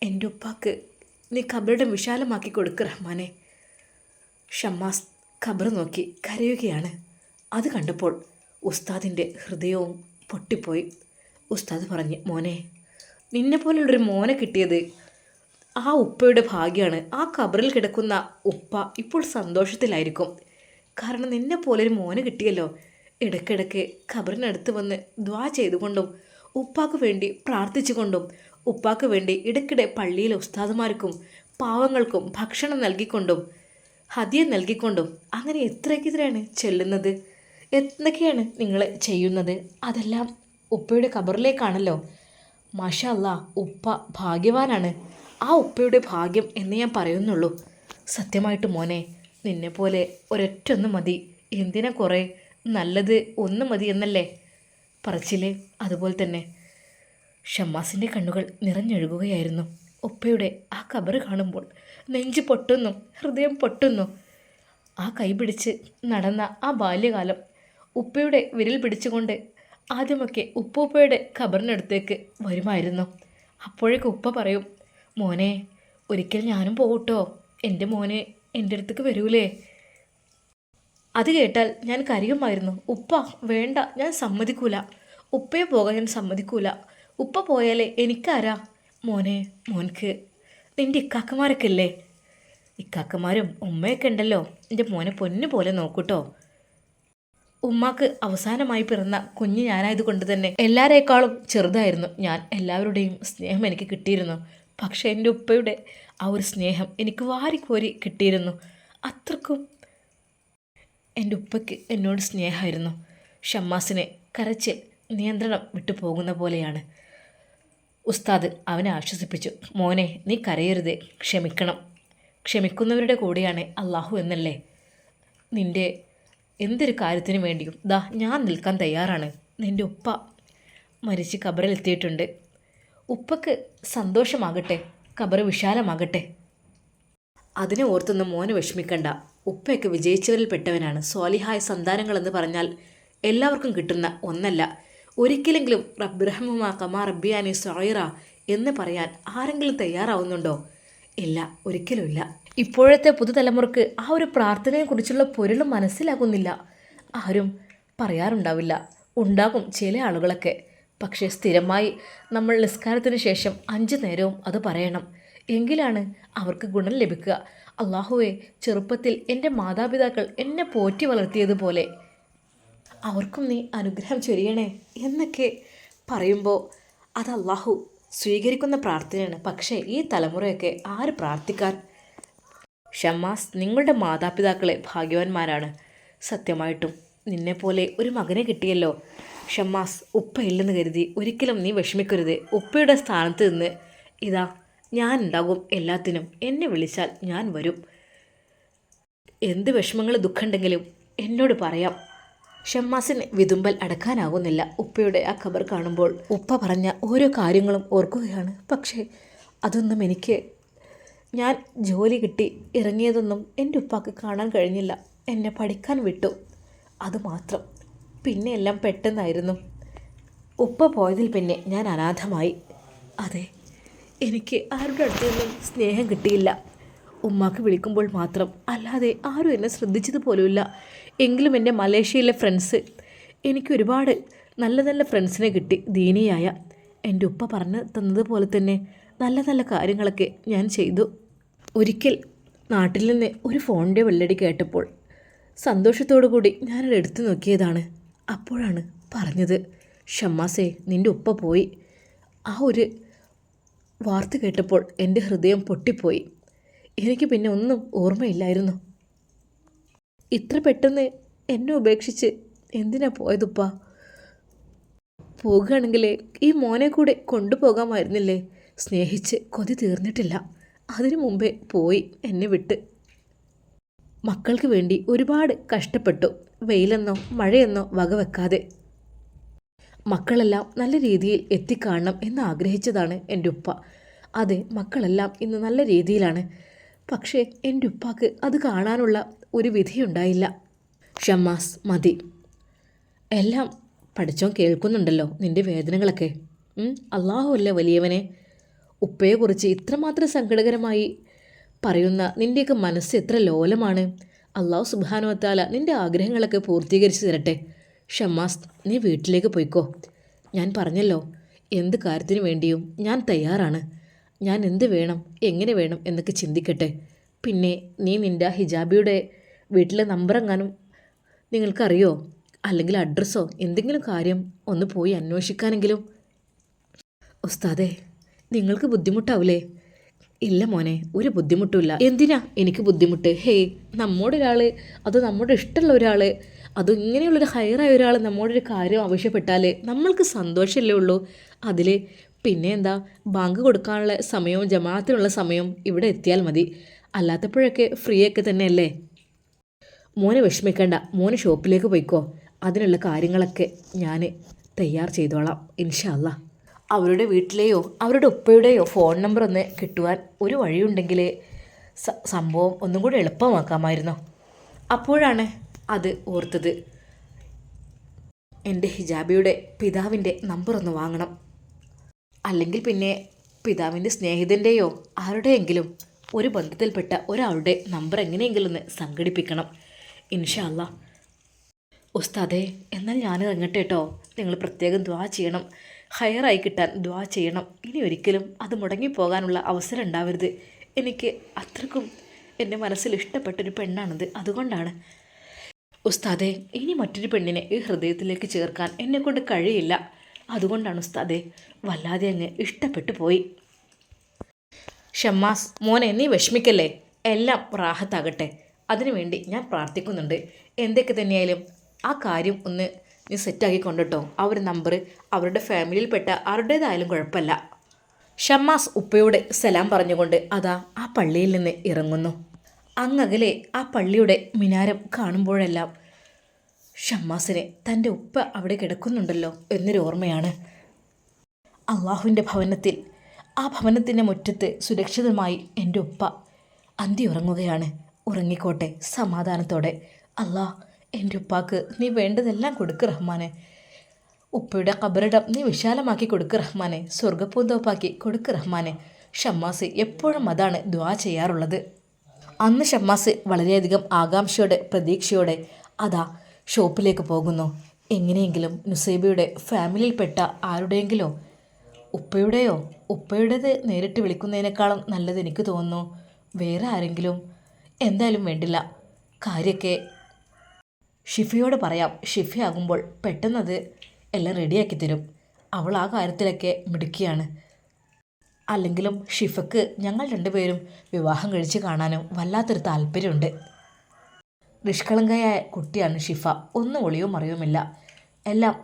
എൻ്റെ ഉപ്പാക്ക് നീ ഖബറിടം വിശാലമാക്കി കൊടുക്ക് റഹ്മാനെ. ഷമ്മാസ് ഖബർ നോക്കി കരയുകയാണ്. അത് കണ്ടപ്പോൾ ഉസ്താദിൻ്റെ ഹൃദയവും പൊട്ടിപ്പോയി. ഉസ്താദ് പറഞ്ഞ്, മോനെ, നിന്നെപ്പോലുള്ളൊരു മോനെ കിട്ടിയത് ആ ഉപ്പയുടെ ഭാഗ്യമാണ്. ആ ഖബറിൽ കിടക്കുന്ന ഉപ്പ ഇപ്പോൾ സന്തോഷത്തിലായിരിക്കും. കാരണം നിന്നെപ്പോലൊരു മോനെ കിട്ടിയല്ലോ. ഇടയ്ക്കിടയ്ക്ക് ഖബറിനടുത്ത് വന്ന് ദ്വാ ചെയ്തുകൊണ്ടും ഉപ്പാക്ക് വേണ്ടി പ്രാർത്ഥിച്ചുകൊണ്ടും ഉപ്പാക്ക് വേണ്ടി ഇടയ്ക്കിടെ പള്ളിയിലെ ഉസ്താദുമാർക്കും പാവങ്ങൾക്കും ഭക്ഷണം നൽകിക്കൊണ്ടും ഹദിയ നൽകിക്കൊണ്ടും അങ്ങനെ എത്രയ്ക്കെതിരെയാണ് ചെല്ലുന്നത്? എന്തൊക്കെയാണ് നിങ്ങൾ ചെയ്യുന്നത്? അതെല്ലാം ഉപ്പയുടെ ഖബറിലേക്കാണല്ലോ. മാഷാ അല്ലാ, ഉപ്പ ഭാഗ്യവാനാണ്. ആ ഉപ്പയുടെ ഭാഗ്യം എന്ന് ഞാൻ പറയുന്നുള്ളൂ. സത്യമായിട്ട് മോനെ, നിന്നെപ്പോലെ ഒരൊറ്റൊന്ന് മതി. എന്തിനാ കുറേ, നല്ലത് ഒന്ന് മതി എന്നല്ലേ പറച്ചില്ലേ? അതുപോലെ തന്നെ ഷമ്മാസിൻ്റെ കണ്ണുകൾ നിറഞ്ഞൊഴുകുകയായിരുന്നു. ഉപ്പയുടെ ആ ഖബറ് കാണുമ്പോൾ നെഞ്ച് പൊട്ടുന്നു, ഹൃദയം പൊട്ടുന്നു. ആ കൈ പിടിച്ച് നടന്ന ആ ബാല്യകാലം, ഉപ്പയുടെ വിരൽ പിടിച്ചുകൊണ്ട് ആദ്യമൊക്കെ ഉപ്പയുടെ ഖബറിനടുത്തേക്ക് വരുമായിരുന്നു. അപ്പോഴേക്ക് ഉപ്പ പറയും, മോനെ, ഒരിക്കൽ ഞാനും പോകട്ടോ, എൻ്റെ മോനെ എൻ്റെ അടുത്തേക്ക് വരൂലേ? അത് കേട്ടാൽ ഞാൻ കരയുമായിരുന്നു. ഉപ്പ വേണ്ട, ഞാൻ സമ്മതിക്കൂല. ഉപ്പയെ പോകാൻ ഞാൻ സമ്മതിക്കൂല. ഉപ്പ പോയാലേ എനിക്കാരാ? മോനെ, മോൻക്ക് നിൻ്റെ ഇക്കാക്കമാരൊക്കെ ഇല്ലേ? ഇക്കാക്കമാരും ഉമ്മയൊക്കെ ഉണ്ടല്ലോ. എൻ്റെ മോനെ പൊന്നു പോലെ നോക്കൂട്ടോ. ഉമ്മാക്ക് അവസാനമായി പിറന്ന കുഞ്ഞ് ഞാനായതുകൊണ്ട് തന്നെ എല്ലാവരേക്കാളും ചെറുതായിരുന്നു ഞാൻ. എല്ലാവരുടെയും സ്നേഹം എനിക്ക് കിട്ടിയിരുന്നു. പക്ഷേ എൻ്റെ ഉപ്പയുടെ ആ ഒരു സ്നേഹം എനിക്ക് വാരിക്കോരി കിട്ടിയിരുന്നു. അത്രക്കും എൻ്റെ ഉപ്പയ്ക്ക് എന്നോട് സ്നേഹമായിരുന്നു. ഷമ്മാസിനെ കരച്ചിൽ നിയന്ത്രണം വിട്ടു പോകുന്ന പോലെയാണ്. ഉസ്താദ് അവനെ ആശ്വസിപ്പിച്ചു. മോനെ, നീ കരയരുത്, ക്ഷമിക്കണം. ക്ഷമിക്കുന്നവരുടെ കൂടെയാണ് അള്ളാഹു എന്നല്ലേ. നിൻ്റെ എന്തൊരു കാര്യത്തിനു വേണ്ടിയും ദാ ഞാൻ നിൽക്കാൻ തയ്യാറാണ്. നിൻ്റെ ഉപ്പ മരിച്ച് ഖബറിലെത്തിയിട്ടുണ്ട്. ഉപ്പക്ക് സന്തോഷമാകട്ടെ, ഖബർ വിശാലമാകട്ടെ. അതിനെ ഓർത്തൊന്നും മോന് വിഷമിക്കണ്ട. ഉപ്പയൊക്കെ വിജയിച്ചവരിൽ പെട്ടവനാണ്. സ്വാലിഹായ സന്താനങ്ങളെന്ന് പറഞ്ഞാൽ എല്ലാവർക്കും കിട്ടുന്ന ഒന്നല്ല. ഒരിക്കലെങ്കിലും റബ്ബിറഹ്മുമാ കമാ റബ്ബിയാനി സഗീറ എന്ന് പറയാൻ ആരെങ്കിലും തയ്യാറാവുന്നുണ്ടോ? ഇല്ല, ഒരിക്കലുമില്ല. ഇപ്പോഴത്തെ പുതുതലമുറക്ക് ആ ഒരു പ്രാർത്ഥനയെക്കുറിച്ചുള്ള പൊരുളും മനസ്സിലാകുന്നില്ല. ആരും പറയാറുണ്ടാവില്ല. ഉണ്ടാകും ചില ആളുകളൊക്കെ. പക്ഷേ സ്ഥിരമായി നമ്മൾ നിസ്കാരത്തിന് ശേഷം 5 നേരവും അത് പറയണം. എങ്കിലാണ് അവർക്ക് ഗുണം ലഭിക്കുക. അള്ളാഹുവെ, ചെറുപ്പത്തിൽ എൻ്റെ മാതാപിതാക്കൾ എന്നെ പോറ്റി വളർത്തിയതുപോലെ അവർക്കും നീ അനുഗ്രഹം ചൊരിയണേ എന്നൊക്കെ പറയുമ്പോൾ അത് അള്ളാഹു സ്വീകരിക്കുന്ന പ്രാർത്ഥനയാണ്. പക്ഷേ ഈ തലമുറയൊക്കെ ആര് പ്രാർത്ഥിക്കാൻ? ഷമ്മാസ്, നിങ്ങളുടെ മാതാപിതാക്കളെ ഭാഗ്യവാന്മാരാണ്. സത്യമായിട്ടും നിന്നെപ്പോലെ ഒരു മകനെ കിട്ടിയല്ലോ. ഷമ്മാസ്, ഉപ്പ ഇല്ലെന്ന് കരുതി ഒരിക്കലും നീ വിഷമിക്കരുത്. ഉപ്പയുടെ സ്ഥാനത്ത് നിന്ന് ഇതാ ഞാൻ ഉണ്ടാകും എല്ലാത്തിനും. എന്നെ വിളിച്ചാൽ ഞാൻ വരും. എന്ത് വിഷമങ്ങൾ ദുഃഖമുണ്ടെങ്കിലും എന്നോട് പറയാം. ഷമ്മാസിന് വിതുമ്പൽ അടക്കാനാകുന്നില്ല. ഉപ്പയുടെ ആ ഖബർ കാണുമ്പോൾ ഉപ്പ പറഞ്ഞ ഓരോ കാര്യങ്ങളും ഓർക്കുകയാണ്. പക്ഷേ അതൊന്നും ഞാൻ ജോലി കിട്ടി ഇറങ്ങിയതൊന്നും എൻ്റെ ഉപ്പാക്ക് കാണാൻ കഴിഞ്ഞില്ല. എന്നെ പഠിക്കാൻ വിട്ടു, അതുമാത്രം. പിന്നെ എല്ലാം പെട്ടെന്നായിരുന്നു. ഉപ്പ പോയതിൽ പിന്നെ ഞാൻ അനാഥമായി. അതെ, എനിക്ക് ആരുടെ അടുത്ത് നിന്നും സ്നേഹം കിട്ടിയില്ല. ഉമ്മാക്ക് വിളിക്കുമ്പോൾ മാത്രം, അല്ലാതെ ആരും എന്നെ ശ്രദ്ധിച്ചത് പോലുമില്ല. എങ്കിലും എൻ്റെ മലേഷ്യയിലെ ഫ്രണ്ട്സ്, എനിക്ക് ഒരുപാട് നല്ല നല്ല ഫ്രണ്ട്സിനെ കിട്ടി. ദീനിയായ എൻ്റെ ഉപ്പ പറഞ്ഞു തന്നതുപോലെ തന്നെ നല്ല നല്ല കാര്യങ്ങളൊക്കെ ഞാൻ ചെയ്തു. ഒരിക്കൽ നാട്ടിൽ നിന്ന് ഒരു ഫോണിൻ്റെ വെള്ളടി കേട്ടപ്പോൾ സന്തോഷത്തോടു കൂടി ഞാനത് എടുത്തു നോക്കിയതാണ്. അപ്പോഴാണ് പറഞ്ഞത്, ഷമ്മാസേ, നിൻ്റെ ഉപ്പ പോയി. ആ ഒരു വാർത്ത കേട്ടപ്പോൾ എൻ്റെ ഹൃദയം പൊട്ടിപ്പോയി. എനിക്ക് പിന്നെ ഒന്നും ഓർമ്മയില്ലായിരുന്നു. ഇത്ര പെട്ടെന്ന് എന്നെ ഉപേക്ഷിച്ച് എന്തിനാ പോയതുപ്പ? പോകുകയാണെങ്കിൽ ഈ മോനെ കൂടെ കൊണ്ടുപോകാമായിരുന്നില്ലേ? സ്നേഹിച്ച് കൊതി തീർന്നിട്ടില്ല. അതിനു മുമ്പേ പോയി എന്നെ വിട്ട്. മക്കൾക്ക് വേണ്ടി ഒരുപാട് കഷ്ടപ്പെട്ടു. വെയിലെന്നോ മഴയെന്നോ വകവെക്കാതെ മക്കളെല്ലാം നല്ല രീതിയിൽ എത്തിക്കാണണം എന്ന് ആഗ്രഹിച്ചതാണ് എൻ്റെ ഉപ്പ. അതെ, മക്കളെല്ലാം ഇന്ന് നല്ല രീതിയിലാണ്. പക്ഷേ എൻ്റെ ഉപ്പാക്ക് അത് കാണാനുള്ള ഒരു വിധിയുണ്ടായില്ല. ഷമ്മാസ്, മതി. എല്ലാം പഠിച്ചോൻ കേൾക്കുന്നുണ്ടല്ലോ നിൻ്റെ വേദനകളൊക്കെ. അള്ളാഹു അല്ലേ വലിയവനെ. ഉപ്പയെക്കുറിച്ച് ഇത്രമാത്രം സങ്കടകരമായി പറയുന്ന നിൻ്റെയൊക്കെ മനസ്സ് എത്ര ലോലമാണ്. അള്ളാഹു സുബ്ഹാനഹു വ തആല നിൻ്റെ ആഗ്രഹങ്ങളൊക്കെ പൂർത്തീകരിച്ച് തരട്ടെ. ഷമ്മാസ്, നീ വീട്ടിലേക്ക് പോയിക്കോ. ഞാൻ പറഞ്ഞല്ലോ, എന്ത് കാര്യത്തിന് വേണ്ടിയും ഞാൻ തയ്യാറാണ്. ഞാൻ എന്ത് വേണം, എങ്ങനെ വേണം എന്നൊക്കെ ചിന്തിക്കട്ടെ. പിന്നെ നീ നിൻ്റെ ഹിജാബിയുടെ വീട്ടിലെ നമ്പറെങ്ങാനും നിങ്ങൾക്കറിയോ? അല്ലെങ്കിൽ അഡ്രസ്സോ എന്തെങ്കിലും കാര്യം ഒന്ന് പോയി അന്വേഷിക്കാനെങ്കിലും. ഉസ്താദേ, നിങ്ങൾക്ക് ബുദ്ധിമുട്ടാവില്ലേ? ഇല്ല മോനെ, ഒരു ബുദ്ധിമുട്ടുമില്ല. എന്തിനാ എനിക്ക് ബുദ്ധിമുട്ട്? ഹേയ്, നമ്മുടെ ഒരാൾ, അത് നമ്മുടെ ഇഷ്ടമുള്ള ഒരാൾ, അത് ഇങ്ങനെയുള്ളൊരു ഹയറായ ഒരാൾ നമ്മോടൊരു കാര്യം ആവശ്യപ്പെട്ടാൽ നമ്മൾക്ക് സന്തോഷമല്ലേ ഉള്ളൂ അതിൽ. പിന്നെ എന്താ, ബാങ്ക് കൊടുക്കാനുള്ള സമയവും ജമാഅത്തിനുള്ള സമയവും ഇവിടെ എത്തിയാൽ മതി. അല്ലാത്തപ്പോഴൊക്കെ ഫ്രീ ഒക്കെ തന്നെയല്ലേ. മോനെ വിഷമിക്കണ്ട, മോന് ഷോപ്പിലേക്ക് പോയിക്കോ. അതിനുള്ള കാര്യങ്ങളൊക്കെ ഞാൻ തയ്യാർ ചെയ്തോളാം ഇൻഷാ അല്ലാ. അവരുടെ വീട്ടിലെയോ അവരുടെ ഉപ്പയുടെയോ ഫോൺ നമ്പർ ഒന്ന് കിട്ടുവാൻ ഒരു വഴിയുണ്ടെങ്കിൽ സംഭവം ഒന്നും കൂടി എളുപ്പമാക്കാമായിരുന്നു. അപ്പോഴാണ് അത് ഓർത്തത്, എൻ്റെ ഹിജാബിയുടെ പിതാവിൻ്റെ നമ്പർ ഒന്ന് വാങ്ങണം. അല്ലെങ്കിൽ പിന്നെ പിതാവിൻ്റെ സ്നേഹിതൻ്റെയോ ആരുടെയെങ്കിലും ഒരു ബന്ധത്തിൽപ്പെട്ട ഒരാളുടെ നമ്പർ എങ്ങനെയെങ്കിലും ഒന്ന് സംഘടിപ്പിക്കണം ഇൻഷാ അല്ലാ. ഉസ്താദേ, എന്നാൽ ഞാൻ ഇറങ്ങട്ടെ കേട്ടോ. നിങ്ങൾ പ്രത്യേകം ദുആ ചെയ്യണം. ഹയറായി കിട്ടാൻ ദുആ ചെയ്യണം. ഇനി ഒരിക്കലും അത് മുടങ്ങിപ്പോകാനുള്ള അവസരം ഉണ്ടാവരുത്. എനിക്ക് അത്രക്കും എൻ്റെ മനസ്സിൽ ഇഷ്ടപ്പെട്ടൊരു പെണ്ണാണത്, അതുകൊണ്ടാണ്. ഉസ്താദേ, ഇനി മറ്റൊരു പെണ്ണിനെ ഈ ഹൃദയത്തിലേക്ക് ചേർക്കാൻ എന്നെക്കൊണ്ട് കഴിയില്ല. അതുകൊണ്ടാണ് ഉസ്താദേ, വല്ലാതെ അങ്ങ് ഇഷ്ടപ്പെട്ടു പോയി. ഷമ്മാസ്, മോനെ, നീ വിഷമിക്കല്ലേ. എല്ലാം റാഹത്താകട്ടെ. അതിനുവേണ്ടി ഞാൻ പ്രാർത്ഥിക്കുന്നുണ്ട്. എന്തൊക്കെ തന്നെയായാലും ആ കാര്യം ഒന്ന് നീ സെറ്റാക്കി കൊണ്ടിട്ടോ. ആ ഒരു നമ്പർ അവരുടെ ഫാമിലിയിൽപ്പെട്ട ആരുടേതായാലും കുഴപ്പമില്ല. ഷമ്മാസ് ഉപ്പയോട് സലാം പറഞ്ഞുകൊണ്ട് അതാ ആ പള്ളിയിൽ നിന്ന് ഇറങ്ങുന്നു. അങ്ങകലെ ആ പള്ളിയുടെ മിനാരം കാണുമ്പോഴെല്ലാം ഷമ്മാസിന് തൻ്റെ ഉപ്പ അവിടെ കിടക്കുന്നുണ്ടല്ലോ എന്നൊരു ഓർമ്മയാണ്. അള്ളാഹുവിൻ്റെ ഭവനത്തിൽ, ആ ഭവനത്തിൻ്റെ മുറ്റത്ത് സുരക്ഷിതമായി എൻ്റെ ഉപ്പ അന്തി ഉറങ്ങുകയാണ്. ഉറങ്ങിക്കോട്ടെ സമാധാനത്തോടെ. അല്ലാ, എൻ്റെ ഉപ്പാക്ക് നീ വേണ്ടതെല്ലാം കൊടുക്ക് റഹ്മാനെ. ഉപ്പയുടെ ഖബറിടം നീ വിശാലമാക്കി കൊടുക്ക് റഹ്മാനെ. സ്വർഗ്ഗപ്പൂന്തോപ്പാക്കി കൊടുക്ക് റഹ്മാനെ. ഷമ്മാസ് എപ്പോഴും അതാണ് ദുആ ചെയ്യാറുള്ളത്. അന്ന് ഷമ്മാസ് വളരെയധികം ആകാംക്ഷയോടെ പ്രതീക്ഷയോടെ അതാ ഷോപ്പിലേക്ക് പോകുന്നു. എങ്ങനെയെങ്കിലും നുസൈബയുടെ ഫാമിലിയിൽപ്പെട്ട ആരുടെയെങ്കിലോ ഉപ്പയുടെയോ, ഉപ്പയുടേത് നേരിട്ട് വിളിക്കുന്നതിനേക്കാളും നല്ലത് എനിക്ക് തോന്നുന്നു വേറെ ആരെങ്കിലും. എന്തായാലും വേണ്ടില്ല, കാര്യമൊക്കെ ഷിഫയോട് പറയാം. ഷിഫയാകുമ്പോൾ പെട്ടെന്നത് എല്ലാം റെഡിയാക്കി തരും. അവൾ ആ കാര്യത്തിലൊക്കെ മിടുക്കിയാണ്. അല്ലെങ്കിലും ഷിഫക്ക് ഞങ്ങൾ രണ്ടുപേരും വിവാഹം കഴിച്ച് കാണാനും വല്ലാത്തൊരു താല്പര്യമുണ്ട്. നിഷ്കളങ്കയായ കുട്ടിയാണ് ഷിഫ. ഒന്നും ഒളിയോ മറിയുമില്ല. എല്ലാം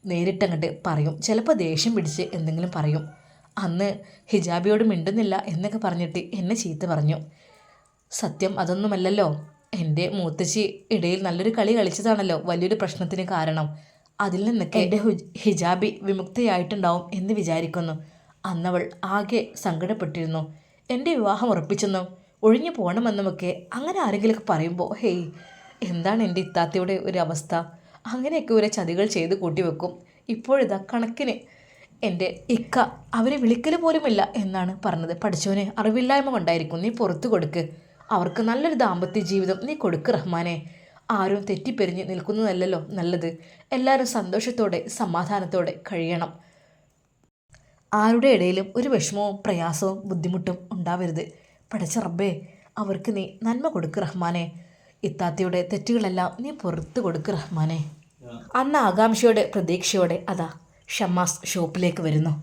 നേരിട്ടങ്ങോട്ട് പറയും. ചിലപ്പോൾ ദേഷ്യം പിടിച്ച് എന്തെങ്കിലും പറയും. അന്ന് ഹിജാബിയോട് മിണ്ടുന്നില്ല എന്നൊക്കെ പറഞ്ഞിട്ട് എന്നെ ചീത്ത പറഞ്ഞു. സത്യം അതൊന്നുമല്ലല്ലോ. എൻ്റെ മൂത്തച്ചി ഇടയിൽ നല്ലൊരു കളി കളിച്ചതാണല്ലോ വലിയൊരു പ്രശ്നത്തിന് കാരണം. അതിൽ നിന്നൊക്കെ എൻ്റെ ഹിജാബി വിമുക്തയായിട്ടുണ്ടാവും എന്ന് വിചാരിക്കുന്നു. അന്നവൾ ആകെ സങ്കടപ്പെട്ടിരുന്നു. എൻ്റെ വിവാഹം ഉറപ്പിച്ചെന്നും ഒഴിഞ്ഞു പോകണമെന്നുമൊക്കെ അങ്ങനെ ആരെങ്കിലുമൊക്കെ പറയുമ്പോൾ ഹേയ്, എന്താണ് എൻ്റെ ഇത്താത്തയുടെ ഒരു അവസ്ഥ. അങ്ങനെയൊക്കെ ഒരു ചതികൾ ചെയ്ത് കൂട്ടിവെക്കും. ഇപ്പോഴിതാ കണക്കിന് എൻ്റെ ഇക്ക അവരെ വിളിക്കൽ പോലുമില്ല എന്നാണ് പറഞ്ഞത്. പഠിച്ചവനെ അറിവില്ലായ്മ കൊണ്ടായിരിക്കും. നീ പുറത്തു കൊടുക്ക്. അവർക്ക് നല്ലൊരു ദാമ്പത്യ ജീവിതം നീ കൊടുക്ക് റഹ്മാനെ. ആരും തെറ്റിപ്പെരിഞ്ഞ് നിൽക്കുന്നതല്ലല്ലോ നല്ലത്. എല്ലാവരും സന്തോഷത്തോടെ സമാധാനത്തോടെ കഴിയണം. ആരുടെ ഇടയിലും ഒരു വിഷമവും പ്രയാസവും ബുദ്ധിമുട്ടും ഉണ്ടാവരുത്. പഠിച്ച റബ്ബേ, അവർക്ക് നീ നന്മ കൊടുക്ക് റഹ്മാനെ. ഇത്താത്തയുടെ തെറ്റുകളെല്ലാം നീ പുറത്തു കൊടുക്ക് റഹ്മാനെ. അന്ന് ആകാംക്ഷയോടെ പ്രതീക്ഷയോടെ അതാ ഷമ്മാസ് ഷോപ്പിലേക്ക് വരുന്നു.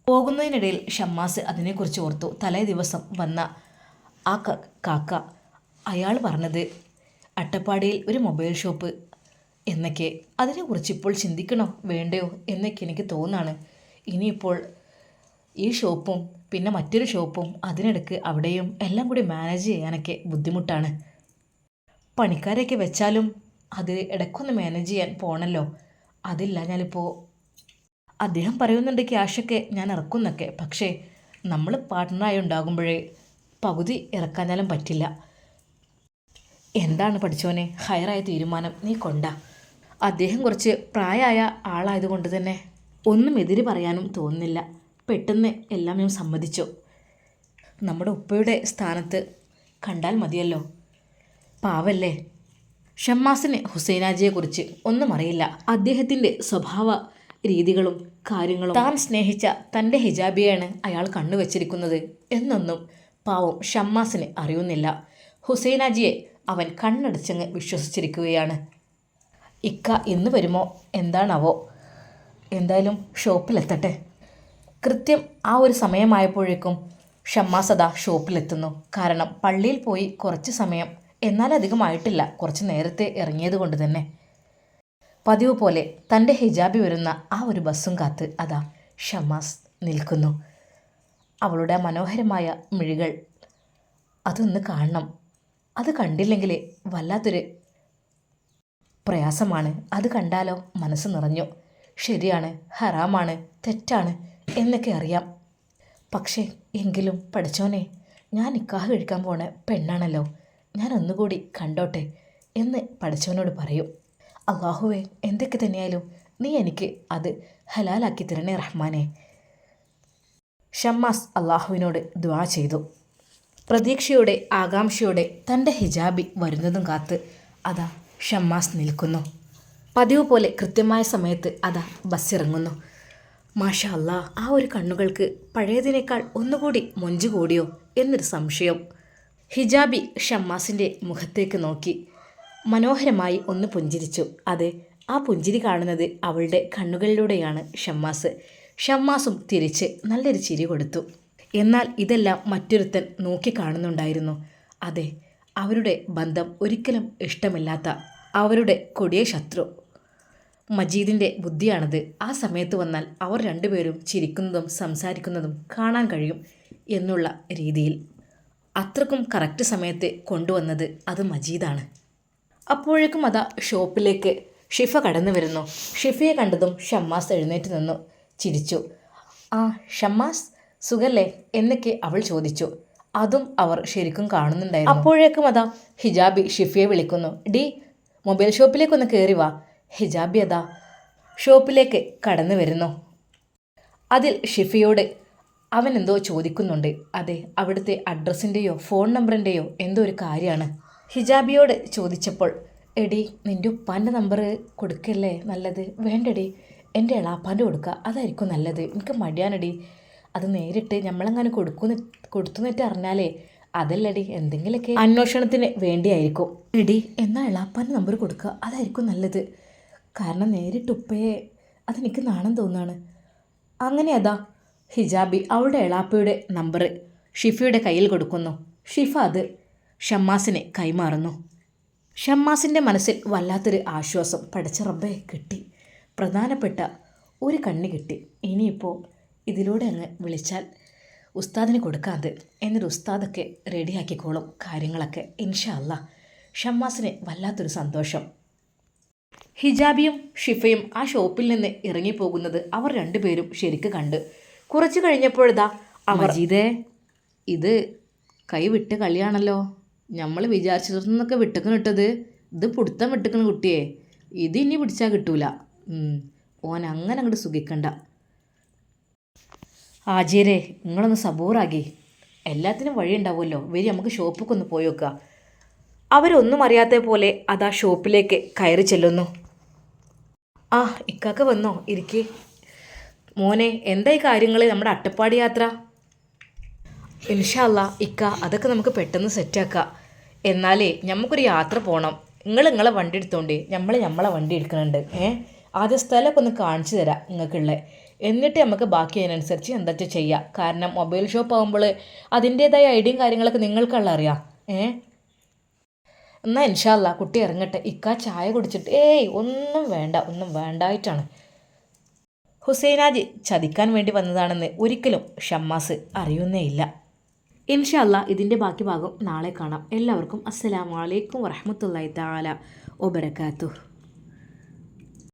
പോകുന്നതിനിടയിൽ ഷമ്മാസ് അതിനെക്കുറിച്ച് ഓർത്തു. തലേ ദിവസം വന്ന ആ കാക്ക, അയാൾ പറഞ്ഞത് അട്ടപ്പാടിയിൽ ഒരു മൊബൈൽ ഷോപ്പ് എന്നൊക്കെ. അതിനെക്കുറിച്ച് ഇപ്പോൾ ചിന്തിക്കണോ വേണ്ടയോ എന്നൊക്കെ എനിക്ക് തോന്നാണ്. ഇനിയിപ്പോൾ ഈ ഷോപ്പും പിന്നെ മറ്റൊരു ഷോപ്പും അതിനിടയ്ക്ക് അവിടെയും എല്ലാം കൂടി മാനേജ് ചെയ്യാനൊക്കെ ബുദ്ധിമുട്ടാണ്. പണിക്കാരെയൊക്കെ വെച്ചാലും അത് ഇടയ്ക്കൊന്ന് മാനേജ് ചെയ്യാൻ പോകണമല്ലോ. അതില്ല ഞാനിപ്പോൾ അദ്ദേഹം പറയുന്നുണ്ട് ക്യാഷൊക്കെ ഞാൻ ഇറക്കുന്നൊക്കെ. പക്ഷേ നമ്മൾ പാർട്ട്ണറായി ഉണ്ടാകുമ്പോഴേ പകുതി ഇറക്കാഞ്ഞാലും പറ്റില്ല. എന്താണ് പഠിച്ചോനെ ഹയറായ തീരുമാനം നീ കൊണ്ടാ. അദ്ദേഹം കുറച്ച് പ്രായമായ ആളായതുകൊണ്ട് തന്നെ ഒന്നും എതിര് പറയാനും തോന്നുന്നില്ല. പെട്ടെന്ന് എല്ലാം ഞാൻ സമ്മതിച്ചു. നമ്മുടെ ഉപ്പയുടെ സ്ഥാനത്ത് കണ്ടാൽ മതിയല്ലോ. പാവല്ലേ. ഷമ്മാസിന് ഹുസൈനാജിയെക്കുറിച്ച് ഒന്നും അറിയില്ല. അദ്ദേഹത്തിൻ്റെ സ്വഭാവ രീതികളും കാര്യങ്ങളും താൻ സ്നേഹിച്ച തൻ്റെ ഹിജാബിയാണ് അയാൾ കണ്ണുവച്ചിരിക്കുന്നത് എന്നൊന്നും പാവം ഷമ്മാസിന് അറിയുന്നില്ല. ഹുസൈനാജിയെ അവൻ കണ്ണടച്ചങ്ങ് വിശ്വസിച്ചിരിക്കുകയാണ്. ഇക്ക ഇന്ന് വരുമോ എന്താണാവോ. എന്തായാലും ഷോപ്പിലെത്തട്ടെ. കൃത്യം ആ ഒരു സമയമായപ്പോഴേക്കും ഷമ്മാസ് അതാ ഷോപ്പിലെത്തുന്നു. കാരണം പള്ളിയിൽ പോയി കുറച്ച് സമയം, എന്നാലധികമായിട്ടില്ല, കുറച്ച് നേരത്തെ ഇറങ്ങിയത് കൊണ്ട് തന്നെ. പതിവ് പോലെ തൻ്റെ ഹിജാബി വരുന്ന ആ ഒരു ബസ്സും കാത്ത് അതാ ഷമ്മാസ് നിൽക്കുന്നു. അവളുടെ മനോഹരമായ മിഴികൾ അതൊന്ന് കാണണം. അത് കണ്ടില്ലെങ്കിൽ വല്ലാത്തൊരു പ്രയാസമാണ്. അത് കണ്ടാലോ മനസ്സ് നിറഞ്ഞു. ശരിയാണ്, ഹറാമാണ്, തെറ്റാണ് എന്നൊക്കെ അറിയാം. പക്ഷേ എങ്കിലും പഠിച്ചോനെ, ഞാൻ നിക്കാഹ് കഴിക്കാൻ പോണ പെണ്ണാണല്ലോ, ഞാൻ ഒന്നുകൂടി കണ്ടോട്ടെ എന്ന് പഠിച്ചവനോട് പറയും. അള്ളാഹുവേ, എന്തൊക്കെ തന്നെയായാലും നീ എനിക്ക് അത് ഹലാലാക്കി തരണേ റഹ്മാനെ. ഷമ്മാസ് അള്ളാഹുവിനോട് ദുആ ചെയ്തു. പ്രതീക്ഷയോടെ ആകാംക്ഷയോടെ തൻ്റെ ഹിജാബി വരുന്നതും കാത്ത് അതാ ഷമ്മാസ് നിൽക്കുന്നു. പതിവ് പോലെ കൃത്യമായ സമയത്ത് അതാ ബസ് ഇറങ്ങുന്നു. മാഷാ അല്ലാ, ആ ഒരു കണ്ണുകൾക്ക് പഴയതിനേക്കാൾ ഒന്നുകൂടി മൊഞ്ചു കൂടിയോ എന്നൊരു സംശയം. ഹിജാബി ഷമ്മാസിൻ്റെ മുഖത്തേക്ക് നോക്കി മനോഹരമായി ഒന്ന് പുഞ്ചിരിച്ചു. അതെ, ആ പുഞ്ചിരി കാണുന്നത് അവളുടെ കണ്ണുകളിലൂടെയാണ് ഷമ്മാസ്. ഷമ്മാസും തിരിച്ച് നല്ലൊരു ചിരി കൊടുത്തു. എന്നാൽ ഇതെല്ലാം മറ്റൊരുത്തൻ നോക്കിക്കാണുന്നുണ്ടായിരുന്നു. അതെ, അവരുടെ ബന്ധം ഒരിക്കലും ഇഷ്ടമില്ലാത്ത അവരുടെ കൊടിയ ശത്രു മജീദിൻ്റെ ബുദ്ധിയാണത്. ആ സമയത്ത് വന്നാൽ അവർ രണ്ടുപേരും ചിരിക്കുന്നതും സംസാരിക്കുന്നതും കാണാൻ കഴിയും എന്നുള്ള രീതിയിൽ അത്രക്കും കറക്റ്റ് സമയത്ത് കൊണ്ടുവന്നത് അത് മജീദാണ്. അപ്പോഴേക്കും അതാ ഷോപ്പിലേക്ക് ഷിഫ കടന്നു വരുന്നു. ഷിഫയെ കണ്ടതും ഷമ്മാസ് എഴുന്നേറ്റ് നിന്നു ചിരിച്ചു. ആ ഷമ്മാസ് സുഖല്ലേ എന്നൊക്കെ അവൾ ചോദിച്ചു. അതും അവർ ശരിക്കും കാണുന്നുണ്ടായിരുന്നു. അപ്പോഴേക്കും അതാ ഹിജാബി ഷിഫയെ വിളിക്കുന്നു. ഡി മൊബൈൽ ഷോപ്പിലേക്കൊന്ന് കയറി വാ. ഹിജാബി അതാ ഷോപ്പിലേക്ക് കടന്നു വരുന്നു. അതിൽ ഷിഫയോട് അവൻ എന്തോ ചോദിക്കുന്നുണ്ട്. അതെ, അവിടുത്തെ അഡ്രസ്സിൻ്റെയോ ഫോൺ നമ്പറിൻ്റെയോ എന്തോ ഒരു കാര്യമാണ്. ഹിജാബിയോട് ചോദിച്ചപ്പോൾ എടി നിൻ്റെ ഉപ്പാൻ്റെ നമ്പർ കൊടുക്കല്ലേ നല്ലത്. വേണ്ടടി, എൻ്റെ എളാപ്പാൻ്റെ കൊടുക്കുക, അതായിരിക്കും നല്ലത്. എനിക്ക് മടിയാനടി, അത് നേരിട്ട് നമ്മളെങ്ങനെ കൊടുത്തുന്നിട്ട് അറിഞ്ഞാലേ അതല്ലടി എന്തെങ്കിലുമൊക്കെ അന്വേഷണത്തിന് വേണ്ടിയായിരിക്കും. എടി എന്നാൽ എളാപ്പാൻ്റെ നമ്പർ കൊടുക്കുക, അതായിരിക്കും നല്ലത്. കാരണം നേരിട്ട് ഉപ്പയെ അതെനിക്ക് നാണം തോന്നുകയാണ്. അങ്ങനെ അതാ ഹിജാബി അവളുടെ എളാപ്പയുടെ നമ്പർ ഷിഫയുടെ കയ്യിൽ കൊടുക്കുന്നു. ഷിഫ അത് ഷമ്മാസിനെ കൈമാറുന്നു. ഷമ്മാസിൻ്റെ മനസ്സിൽ വല്ലാത്തൊരു ആശ്വാസം. പടച്ച റബ്ബേ, കിട്ടി, പ്രധാനപ്പെട്ട ഒരു കണ്ണി കിട്ടി. ഇനിയിപ്പോൾ ഇതിലൂടെ അങ്ങ് വിളിച്ചാൽ ഉസ്താദിന് കൊടുക്കാതെ എന്നൊരു ഉസ്താദൊക്കെ റെഡിയാക്കിക്കോളും കാര്യങ്ങളൊക്കെ ഇൻഷാ അല്ലാ. ഷമ്മാസിന് വല്ലാത്തൊരു സന്തോഷം. ഹിജാബിയും ഷിഫയും ആ ഷോപ്പിൽ നിന്ന് ഇറങ്ങിപ്പോകുന്നത് അവർ രണ്ടുപേരും ശരിക്ക് കണ്ട്. കുറച്ച് കഴിഞ്ഞപ്പോഴതാ മജീദേ, ഇത് കൈവിട്ട് കളിയാണല്ലോ. നമ്മൾ വിചാരിച്ചതൊന്നൊക്കെ വിട്ടക്കണിട്ടത്, ഇത് പിടുത്തം വിട്ടക്കണ കുട്ടിയെ, ഇത് ഇനി പിടിച്ചാൽ കിട്ടൂല. ഓൻ അങ്ങനെ അങ്ങോട്ട് സുഖിക്കണ്ട. ആജീരെ, നിങ്ങളൊന്ന് സബൂറാകി, എല്ലാത്തിനും വഴിയുണ്ടാവുമല്ലോ. വരി നമുക്ക് ഷോപ്പിലേക്ക് ഒന്ന് പോയി നോക്കുക. അവരൊന്നും അറിയാത്ത പോലെ അതാ ഷോപ്പിലേക്ക് കയറി ചെല്ലുന്നു. ആ ഇക്കാക്ക വന്നോ? ഇരിക്കേ. മോനെ, എന്തായി കാര്യങ്ങൾ? നമ്മുടെ അട്ടപ്പാടി യാത്ര? ഇൻഷാ അല്ലാ ഇക്ക, അതൊക്കെ നമുക്ക് പെട്ടെന്ന് സെറ്റാക്കാം. എന്നാലേ നമുക്കൊരു യാത്ര പോകണം. നിങ്ങളെ വണ്ടി എടുത്തോണ്ടേ, നമ്മളെ വണ്ടി എടുക്കുന്നുണ്ട്. ആദ്യം സ്ഥലമൊക്കെ ഒന്ന് കാണിച്ചു തരാം നിങ്ങൾക്കുള്ള, എന്നിട്ട് നമുക്ക് ബാക്കി അതിനനുസരിച്ച് എന്താ ചെയ്യാം. കാരണം മൊബൈൽ ഷോപ്പ് ആകുമ്പോൾ അതിൻ്റേതായ ഐഡിയയും കാര്യങ്ങളൊക്കെ നിങ്ങൾക്കുള്ള അറിയാം. എന്നാൽ ഇൻഷാ അല്ലാ കുട്ടി ഇറങ്ങട്ടെ. ഇക്ക ചായ കുടിച്ചിട്ട് ഒന്നും വേണ്ടായിട്ടാണ്. ഹുസൈനാജി ചതിക്കാൻ വേണ്ടി വന്നതാണെന്ന് ഒരിക്കലും ഷമ്മാസ് അറിയുന്നേയില്ല. ഇൻഷാ അല്ലാ ഇതിൻ്റെ ബാക്കി ഭാഗം നാളെ കാണാം. എല്ലാവർക്കും അസ്സലാമു അലൈക്കും വറഹ്മത്തുള്ളാഹി തആല വബറകാതുഹു.